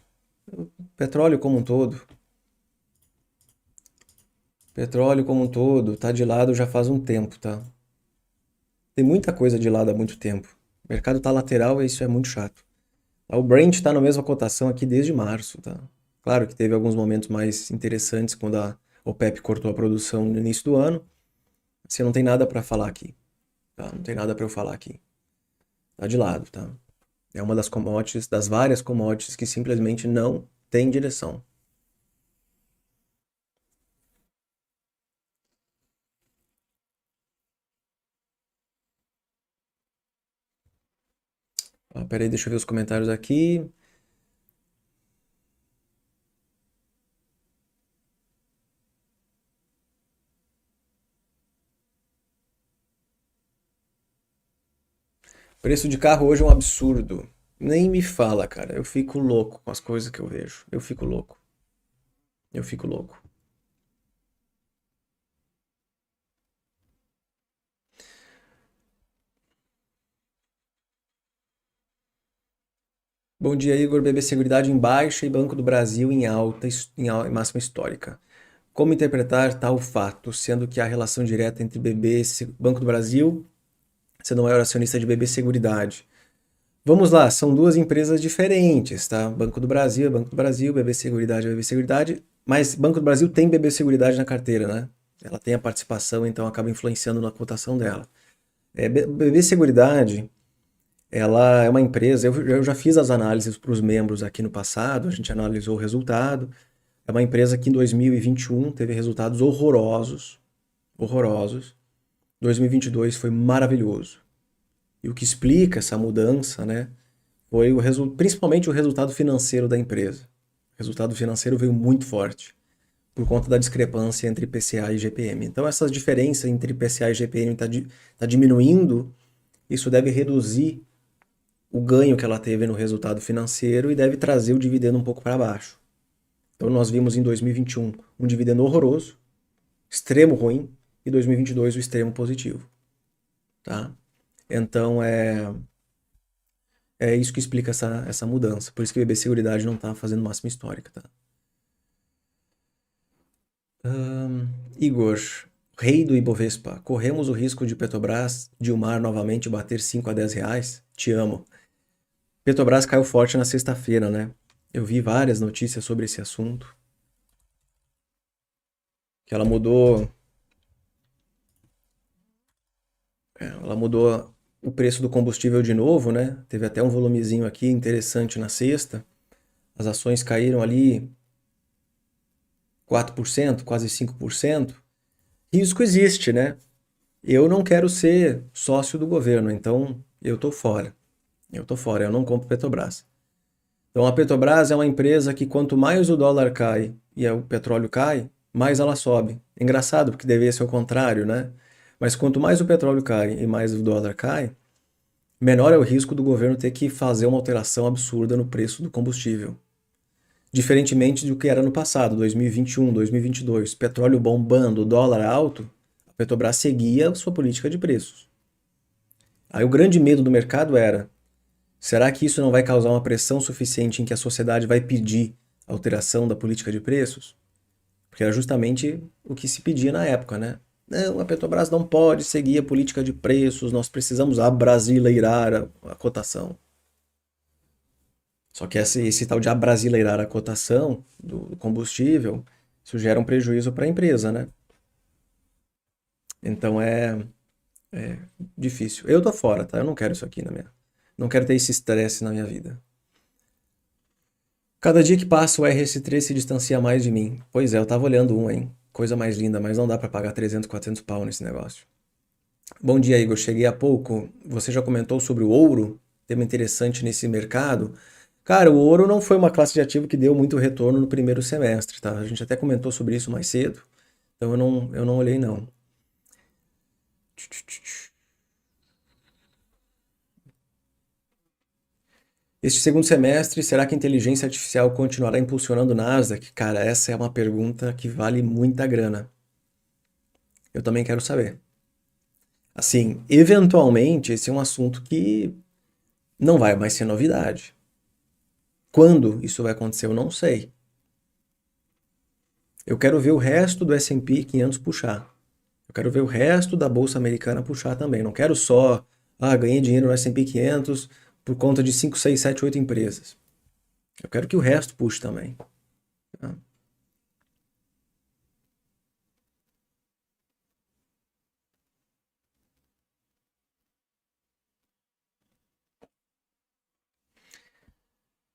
petróleo como um todo, tá de lado já faz um tempo, tá? Tem muita coisa de lado há muito tempo. O mercado tá lateral e isso é muito chato. O Brent está na mesma cotação aqui desde março, tá? Claro que teve alguns momentos mais interessantes quando a OPEP cortou a produção no início do ano. Você não tem nada para falar aqui, tá? Não tem nada para eu falar aqui. Tá de lado, tá? É uma das commodities, das várias commodities que simplesmente não tem direção. Peraí, deixa eu ver os comentários aqui. Preço de carro hoje é um absurdo. Nem me fala, cara. Eu fico louco com as coisas que eu vejo. Eu fico louco. Eu fico louco. Bom dia, Igor. BB Seguridade em baixa e Banco do Brasil em alta, em máxima histórica. Como interpretar tal fato, sendo que há relação direta entre Banco do Brasil, sendo o maior acionista de BB Seguridade? Vamos lá, são duas empresas diferentes, tá? Banco do Brasil é Banco do Brasil, BB Seguridade é BB Seguridade, mas Banco do Brasil tem BB Seguridade na carteira, né? Ela tem a participação, então acaba influenciando na cotação dela. BB Seguridade, ela é uma empresa, eu já fiz as análises para os membros aqui no passado, a gente analisou o resultado. É uma empresa que em 2021 teve resultados horrorosos, horrorosos. 2022 foi maravilhoso. E o que explica essa mudança, né, foi principalmente o resultado financeiro da empresa. O resultado financeiro veio muito forte por conta da discrepância entre IPCA e GPM. Então essas diferenças entre IPCA e GPM tá diminuindo, isso deve reduzir o ganho que ela teve no resultado financeiro e deve trazer o dividendo um pouco para baixo. Então nós vimos em 2021 um dividendo horroroso, extremo ruim, e 2022 o extremo positivo, tá? Então é isso que explica essa mudança. Por isso que o BB Seguridade não está fazendo máxima histórica, tá? Igor, rei do Ibovespa, corremos o risco de Petrobras, Dilmar novamente bater 5 a 10 reais? Te amo. Petrobras caiu forte na sexta-feira, né? Eu vi várias notícias sobre esse assunto. Que ela mudou o preço do combustível de novo, né? Teve até um volumezinho aqui interessante na sexta. As ações caíram ali 4%, quase 5%. Risco existe, né? Eu não quero ser sócio do governo, então eu tô fora. Eu tô fora, eu não compro Petrobras. Então a Petrobras é uma empresa que quanto mais o dólar cai e o petróleo cai, mais ela sobe. Engraçado, porque deveria ser o contrário, né? Mas quanto mais o petróleo cai e mais o dólar cai, menor é o risco do governo ter que fazer uma alteração absurda no preço do combustível. Diferentemente do que era no passado, 2021, 2022, petróleo bombando, dólar alto, a Petrobras seguia sua política de preços. Aí o grande medo do mercado era: será que isso não vai causar uma pressão suficiente em que a sociedade vai pedir alteração da política de preços? Porque era justamente o que se pedia na época, né? Não, a Petrobras não pode seguir a política de preços, nós precisamos abrasileirar a cotação. Só que esse tal de abrasileirar a cotação do combustível, isso gera um prejuízo para a empresa, né? Então é difícil. Eu tô fora, tá? Eu não quero isso aqui na minha. Não quero ter esse estresse na minha vida. Cada dia que passa o RS3 se distancia mais de mim. Pois é, eu tava olhando um, hein? Coisa mais linda, mas não dá pra pagar 300, 400 pau nesse negócio. Bom dia, Igor. Cheguei há pouco. Você já comentou sobre o ouro? Tema interessante nesse mercado. Cara, o ouro não foi uma classe de ativo que deu muito retorno no primeiro semestre, tá? A gente até comentou sobre isso mais cedo, então eu não olhei não. Este segundo semestre, será que a inteligência artificial continuará impulsionando o Nasdaq? Cara, essa é uma pergunta que vale muita grana. Eu também quero saber. Assim, eventualmente, esse é um assunto que não vai mais ser novidade. Quando isso vai acontecer, eu não sei. Eu quero ver o resto do S&P 500 puxar. Eu quero ver o resto da bolsa americana puxar também. Não quero só, ganhei dinheiro no S&P 500 por conta de 5, 6, 7, 8 empresas. Eu quero que o resto puxe também. Tá?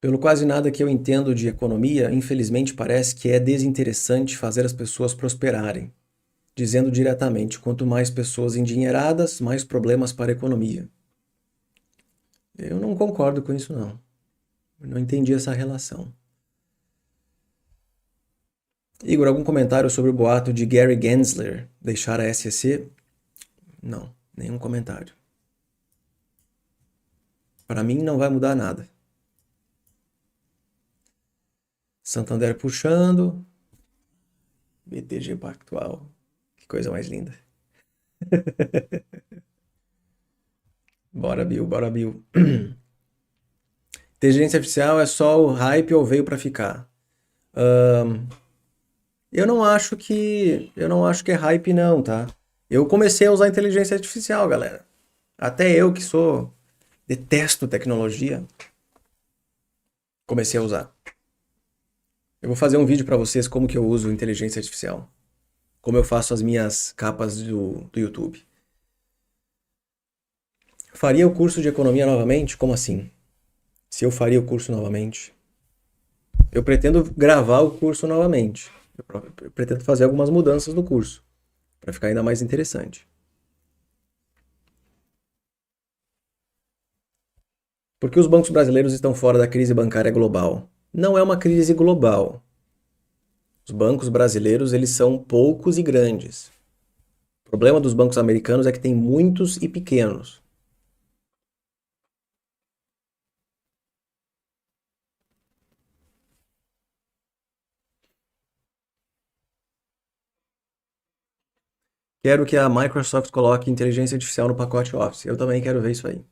Pelo quase nada que eu entendo de economia, infelizmente parece que é desinteressante fazer as pessoas prosperarem. Dizendo diretamente, quanto mais pessoas endinheiradas, mais problemas para a economia. Eu não concordo com isso, não. Eu não entendi essa relação. Igor, algum comentário sobre o boato de Gary Gensler deixar a SEC? Não, nenhum comentário. Para mim não vai mudar nada. Santander puxando. BTG Pactual. Que coisa mais linda. Bora, Bill, bora, Bill. Inteligência artificial é só o hype ou veio para ficar? Ahn, eu não acho que é hype não, tá? Eu comecei a usar inteligência artificial, galera. Até eu que detesto tecnologia, comecei a usar. Eu vou fazer um vídeo para vocês como que eu uso inteligência artificial, como eu faço as minhas capas do YouTube. Faria o curso de economia novamente? Como assim? Se eu faria o curso novamente? Eu pretendo gravar o curso novamente. Eu pretendo fazer algumas mudanças no curso, para ficar ainda mais interessante. Por que os bancos brasileiros estão fora da crise bancária global? Não é uma crise global. Os bancos brasileiros, eles são poucos e grandes. O problema dos bancos americanos é que tem muitos e pequenos. Quero que a Microsoft coloque inteligência artificial no pacote Office. Eu também quero ver isso aí.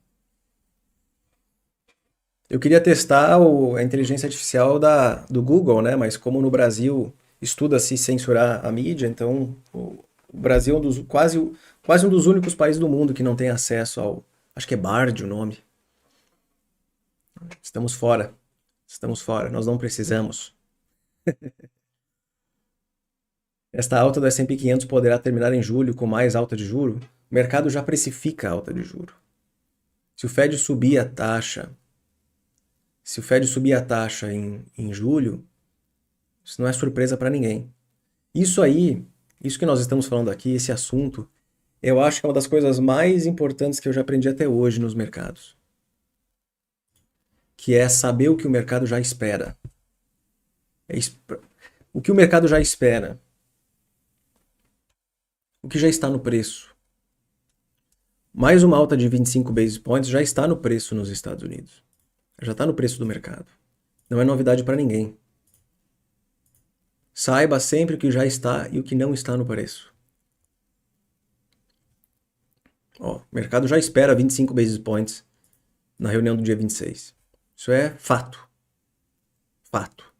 Eu queria testar a inteligência artificial do Google, né? Mas como no Brasil estuda-se censurar a mídia, então o Brasil é quase um dos únicos países do mundo que não tem acesso ao. Acho que é Bard o nome. Estamos fora. Estamos fora. Nós não precisamos. Esta alta do S&P 500 poderá terminar em julho com mais alta de juro? O mercado já precifica a alta de juro. Se o Fed subir a taxa, se o Fed subir a taxa em julho, isso não é surpresa para ninguém. Isso aí, isso que nós estamos falando aqui, esse assunto, eu acho que é uma das coisas mais importantes que eu já aprendi até hoje nos mercados, que é saber o que o mercado já espera. O que o mercado já espera, o que já está no preço. Mais uma alta de 25 basis points já está no preço nos Estados Unidos. Já está no preço do mercado. Não é novidade para ninguém. Saiba sempre o que já está e o que não está no preço. Ó, o mercado já espera 25 basis points na reunião do dia 26. Isso é fato. Fato.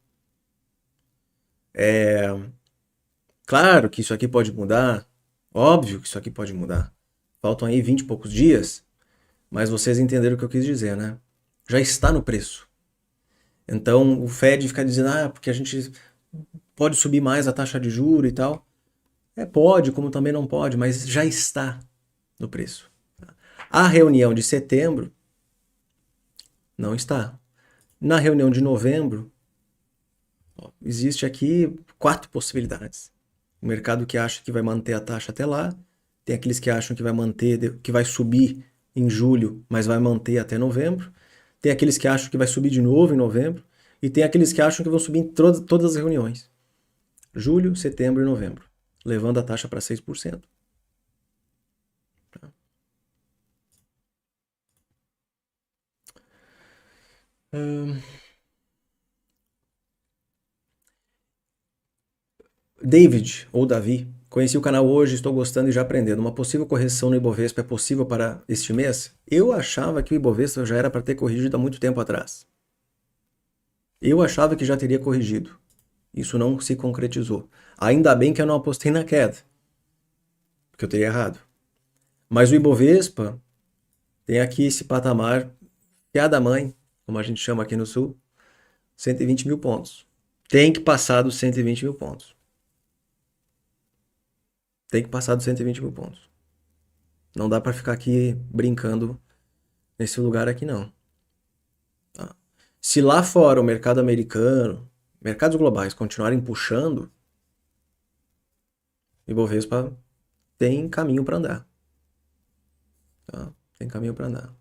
Claro que isso aqui pode mudar. Óbvio que isso aqui pode mudar. Faltam aí 20 e poucos dias, mas vocês entenderam o que eu quis dizer, né? Já está no preço. Então o Fed fica dizendo, porque a gente pode subir mais a taxa de juro e tal. Pode, como também não pode, mas já está no preço. A reunião de setembro não está. Na reunião de novembro, existe aqui 4 possibilidades. O mercado que acha que vai manter a taxa até lá, tem aqueles que acham que vai manter, que vai subir em julho, mas vai manter até novembro. Tem aqueles que acham que vai subir de novo em novembro. E tem aqueles que acham que vão subir em todas as reuniões. Julho, setembro e novembro. Levando a taxa para 6%. David, ou Davi, conheci o canal hoje, estou gostando e já aprendendo. Uma possível correção no Ibovespa é possível para este mês? Eu achava que o Ibovespa já era para ter corrigido há muito tempo atrás. Eu achava que já teria corrigido. Isso não se concretizou. Ainda bem que eu não apostei na queda, porque eu teria errado. Mas o Ibovespa tem aqui esse patamar, piada mãe, como a gente chama aqui no Sul, 120 mil pontos. Tem que passar dos 120 mil pontos. Tem que passar dos 120 mil pontos. Não dá para ficar aqui brincando nesse lugar aqui, não. Tá? Se lá fora o mercado americano, mercados globais continuarem puxando, o Ibovespa tem caminho para andar. Tá? Tem caminho para andar.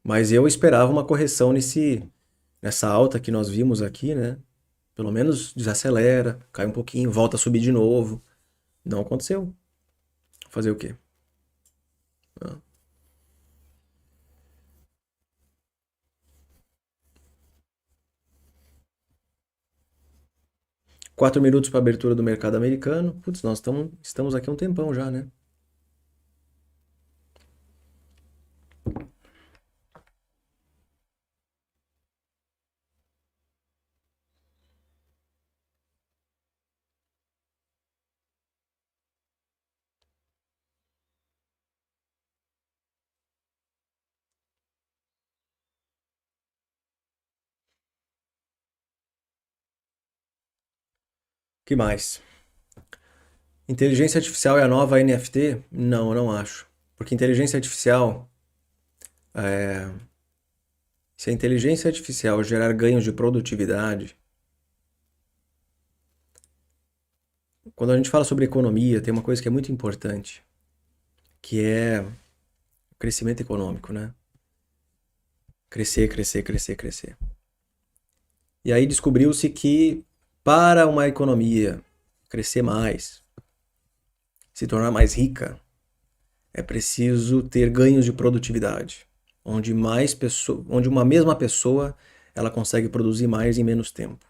Mas eu esperava uma correção nessa alta que nós vimos aqui, né? Pelo menos desacelera, cai um pouquinho, volta a subir de novo. Não aconteceu. Fazer o quê? Tá? 4 minutos para abertura do mercado americano. Putz, nós estamos aqui há um tempão já, né? Que mais? Inteligência artificial é a nova NFT? Não, eu não acho. Porque inteligência artificial, se a inteligência artificial gerar ganhos de produtividade, quando a gente fala sobre economia, tem uma coisa que é muito importante, que é o crescimento econômico, né? Crescer, crescer, crescer, crescer. E aí descobriu-se que para uma economia crescer mais, se tornar mais rica, é preciso ter ganhos de produtividade, onde uma mesma pessoa ela consegue produzir mais em menos tempo.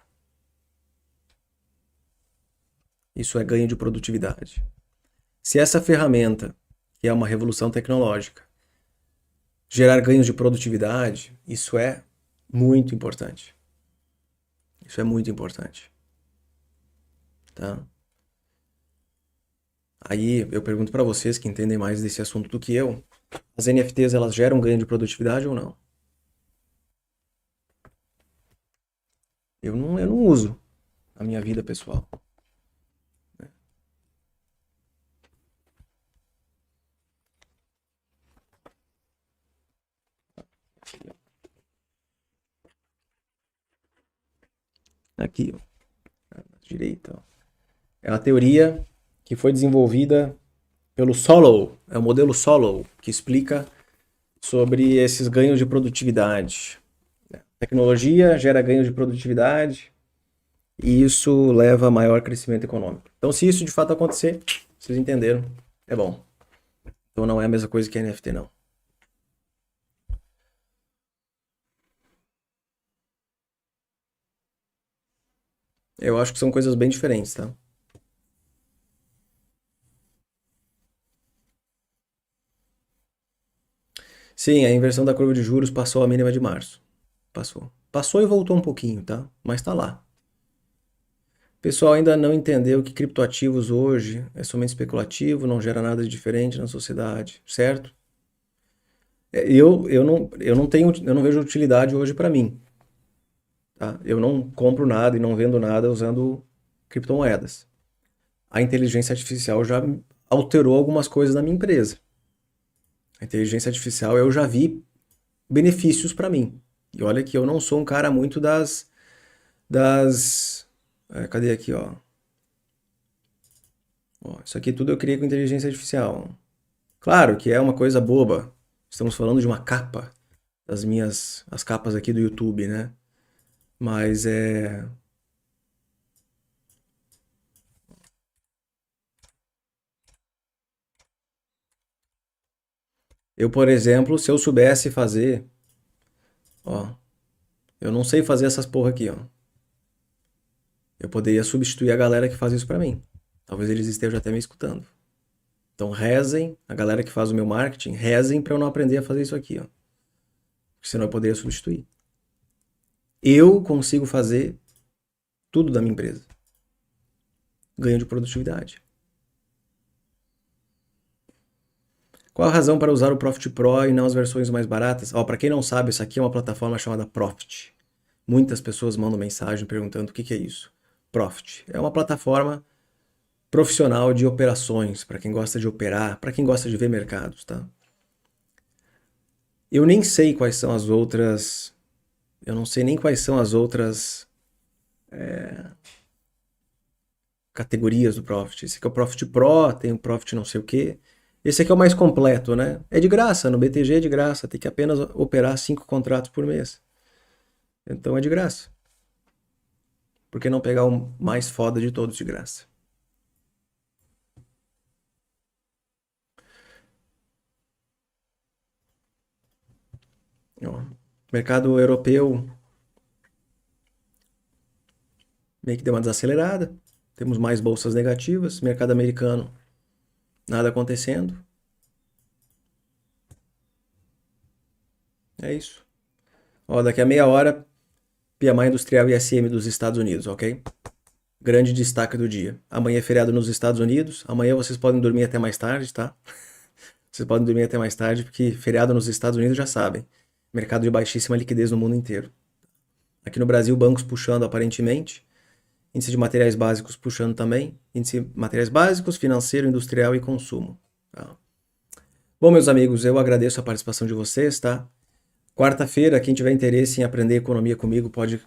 Isso é ganho de produtividade. Se essa ferramenta, que é uma revolução tecnológica, gerar ganhos de produtividade, isso é muito importante. Isso é muito importante, tá? Aí eu pergunto para vocês que entendem mais desse assunto do que eu, as NFTs elas geram ganho de produtividade ou não? Eu não uso na minha vida pessoal. Aqui, ó, à direita, ó. É uma teoria que foi desenvolvida pelo Solow, é o modelo Solow, que explica sobre esses ganhos de produtividade. Tecnologia gera ganhos de produtividade e isso leva a maior crescimento econômico. Então, se isso de fato acontecer, vocês entenderam, é bom. Então não é a mesma coisa que NFT, não. Eu acho que são coisas bem diferentes, tá? Sim, a inversão da curva de juros passou a mínima de março. Passou. Passou e voltou um pouquinho, tá? Mas tá lá. O pessoal ainda não entendeu que criptoativos hoje é somente especulativo, não gera nada de diferente na sociedade, certo? Eu não vejo utilidade hoje para mim, tá? Eu não compro nada e não vendo nada usando criptomoedas. A inteligência artificial já alterou algumas coisas na minha empresa. A inteligência artificial eu já vi benefícios para mim. E olha que eu não sou um cara muito cadê aqui, ó? Ó, isso aqui tudo eu criei com inteligência artificial. Claro que é uma coisa boba. Estamos falando de uma capa as capas aqui do YouTube, né? Mas eu, por exemplo, se eu soubesse fazer, ó, eu não sei fazer essas porra aqui, ó. Eu poderia substituir a galera que faz isso pra mim. Talvez eles estejam até me escutando. Então rezem, a galera que faz o meu marketing, rezem pra eu não aprender a fazer isso aqui, ó. Porque senão eu poderia substituir. Eu consigo fazer tudo da minha empresa. Ganho de produtividade. Qual a razão para usar o Profit Pro e não as versões mais baratas? Ó, para quem não sabe, isso aqui é uma plataforma chamada Profit. Muitas pessoas mandam mensagem perguntando o que que é isso. Profit é uma plataforma profissional de operações, para quem gosta de operar, para quem gosta de ver mercados, tá? Eu nem sei quais são as outras, eu não sei nem quais são as outras categorias do Profit. Esse aqui é o Profit Pro, tem o Profit não sei o quê. Esse aqui é o mais completo, né? É de graça, no BTG é de graça, tem que apenas operar 5 contratos por mês. Então é de graça. Por que não pegar o mais foda de todos de graça? Ó, mercado europeu, meio que deu uma desacelerada. Temos mais bolsas negativas, mercado americano, nada acontecendo. É isso. Ó, daqui a meia hora, PMI industrial ISM dos Estados Unidos, ok? Grande destaque do dia. Amanhã é feriado nos Estados Unidos. Amanhã vocês podem dormir até mais tarde, tá? Vocês podem dormir até mais tarde, porque feriado nos Estados Unidos já sabem. Mercado de baixíssima liquidez no mundo inteiro. Aqui no Brasil, bancos puxando aparentemente. Índice de materiais básicos puxando também. Índice de materiais básicos, financeiro, industrial e consumo. Tá? Bom, meus amigos, eu agradeço a participação de vocês, tá? Quarta-feira, quem tiver interesse em aprender economia comigo pode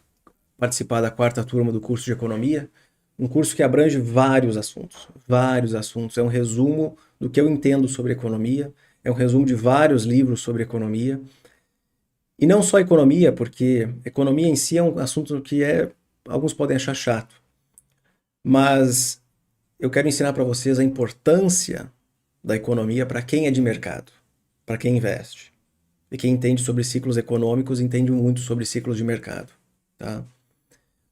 participar da quarta turma do curso de economia. Um curso que abrange vários assuntos. Vários assuntos. É um resumo do que eu entendo sobre economia. É um resumo de vários livros sobre economia. E não só economia, porque economia em si é um assunto que alguns podem achar chato. Mas eu quero ensinar para vocês a importância da economia para quem é de mercado, para quem investe. E quem entende sobre ciclos econômicos entende muito sobre ciclos de mercado, tá?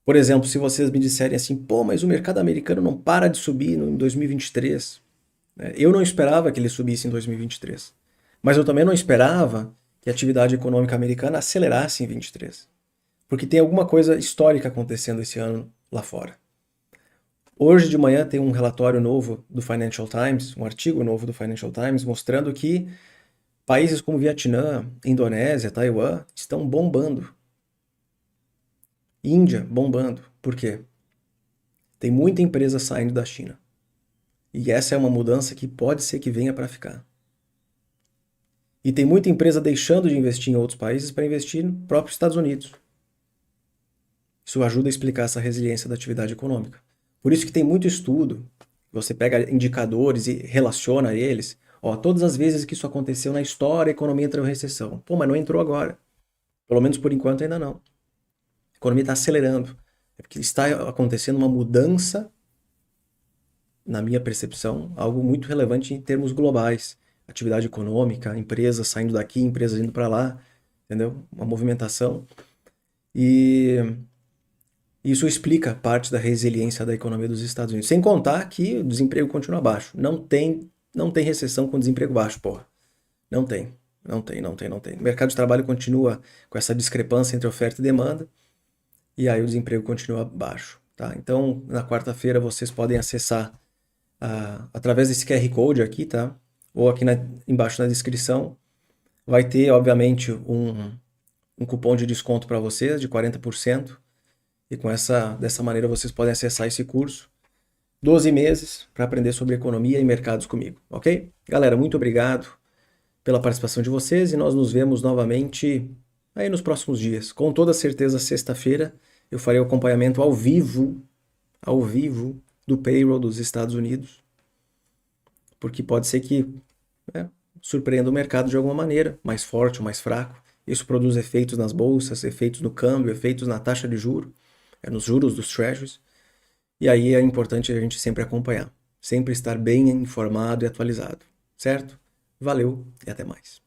Por exemplo, se vocês me disserem assim, pô, mas o mercado americano não para de subir em 2023. Eu não esperava que ele subisse em 2023. Mas eu também não esperava que a atividade econômica americana acelerasse em 23. Porque tem alguma coisa histórica acontecendo esse ano lá fora. Hoje de manhã tem um relatório novo do Financial Times, um artigo novo do Financial Times, mostrando que países como Vietnã, Indonésia, Taiwan estão bombando. Índia bombando. Por quê? Tem muita empresa saindo da China. E essa é uma mudança que pode ser que venha para ficar. E tem muita empresa deixando de investir em outros países para investir no próprio Estados Unidos. Isso ajuda a explicar essa resiliência da atividade econômica. Por isso que tem muito estudo. Você pega indicadores e relaciona eles. Ó, todas as vezes que isso aconteceu na história, a economia entrou em recessão. Pô, mas não entrou agora. Pelo menos por enquanto ainda não. A economia está acelerando. É porque está acontecendo uma mudança, na minha percepção, algo muito relevante em termos globais. Atividade econômica, empresas saindo daqui, empresas indo para lá, entendeu? Uma movimentação. E isso explica parte da resiliência da economia dos Estados Unidos. Sem contar que o desemprego continua baixo. Não tem recessão com desemprego baixo, porra. Não tem. Não tem. O mercado de trabalho continua com essa discrepância entre oferta e demanda. E aí o desemprego continua baixo, tá? Então, na quarta-feira vocês podem acessar através desse QR Code aqui, tá? Ou aqui embaixo na descrição. Vai ter, obviamente, um cupom de desconto para vocês de 40%. E dessa maneira vocês podem acessar esse curso. 12 meses para aprender sobre economia e mercados comigo, ok? Galera, muito obrigado pela participação de vocês e nós nos vemos novamente aí nos próximos dias. Com toda certeza, sexta-feira, eu farei o acompanhamento ao vivo, do payroll dos Estados Unidos, porque pode ser que surpreenda o mercado de alguma maneira, mais forte ou mais fraco. Isso produz efeitos nas bolsas, efeitos no câmbio, efeitos na taxa de juros, nos juros dos treasuries. E aí é importante a gente sempre acompanhar, sempre estar bem informado e atualizado, certo? Valeu e até mais.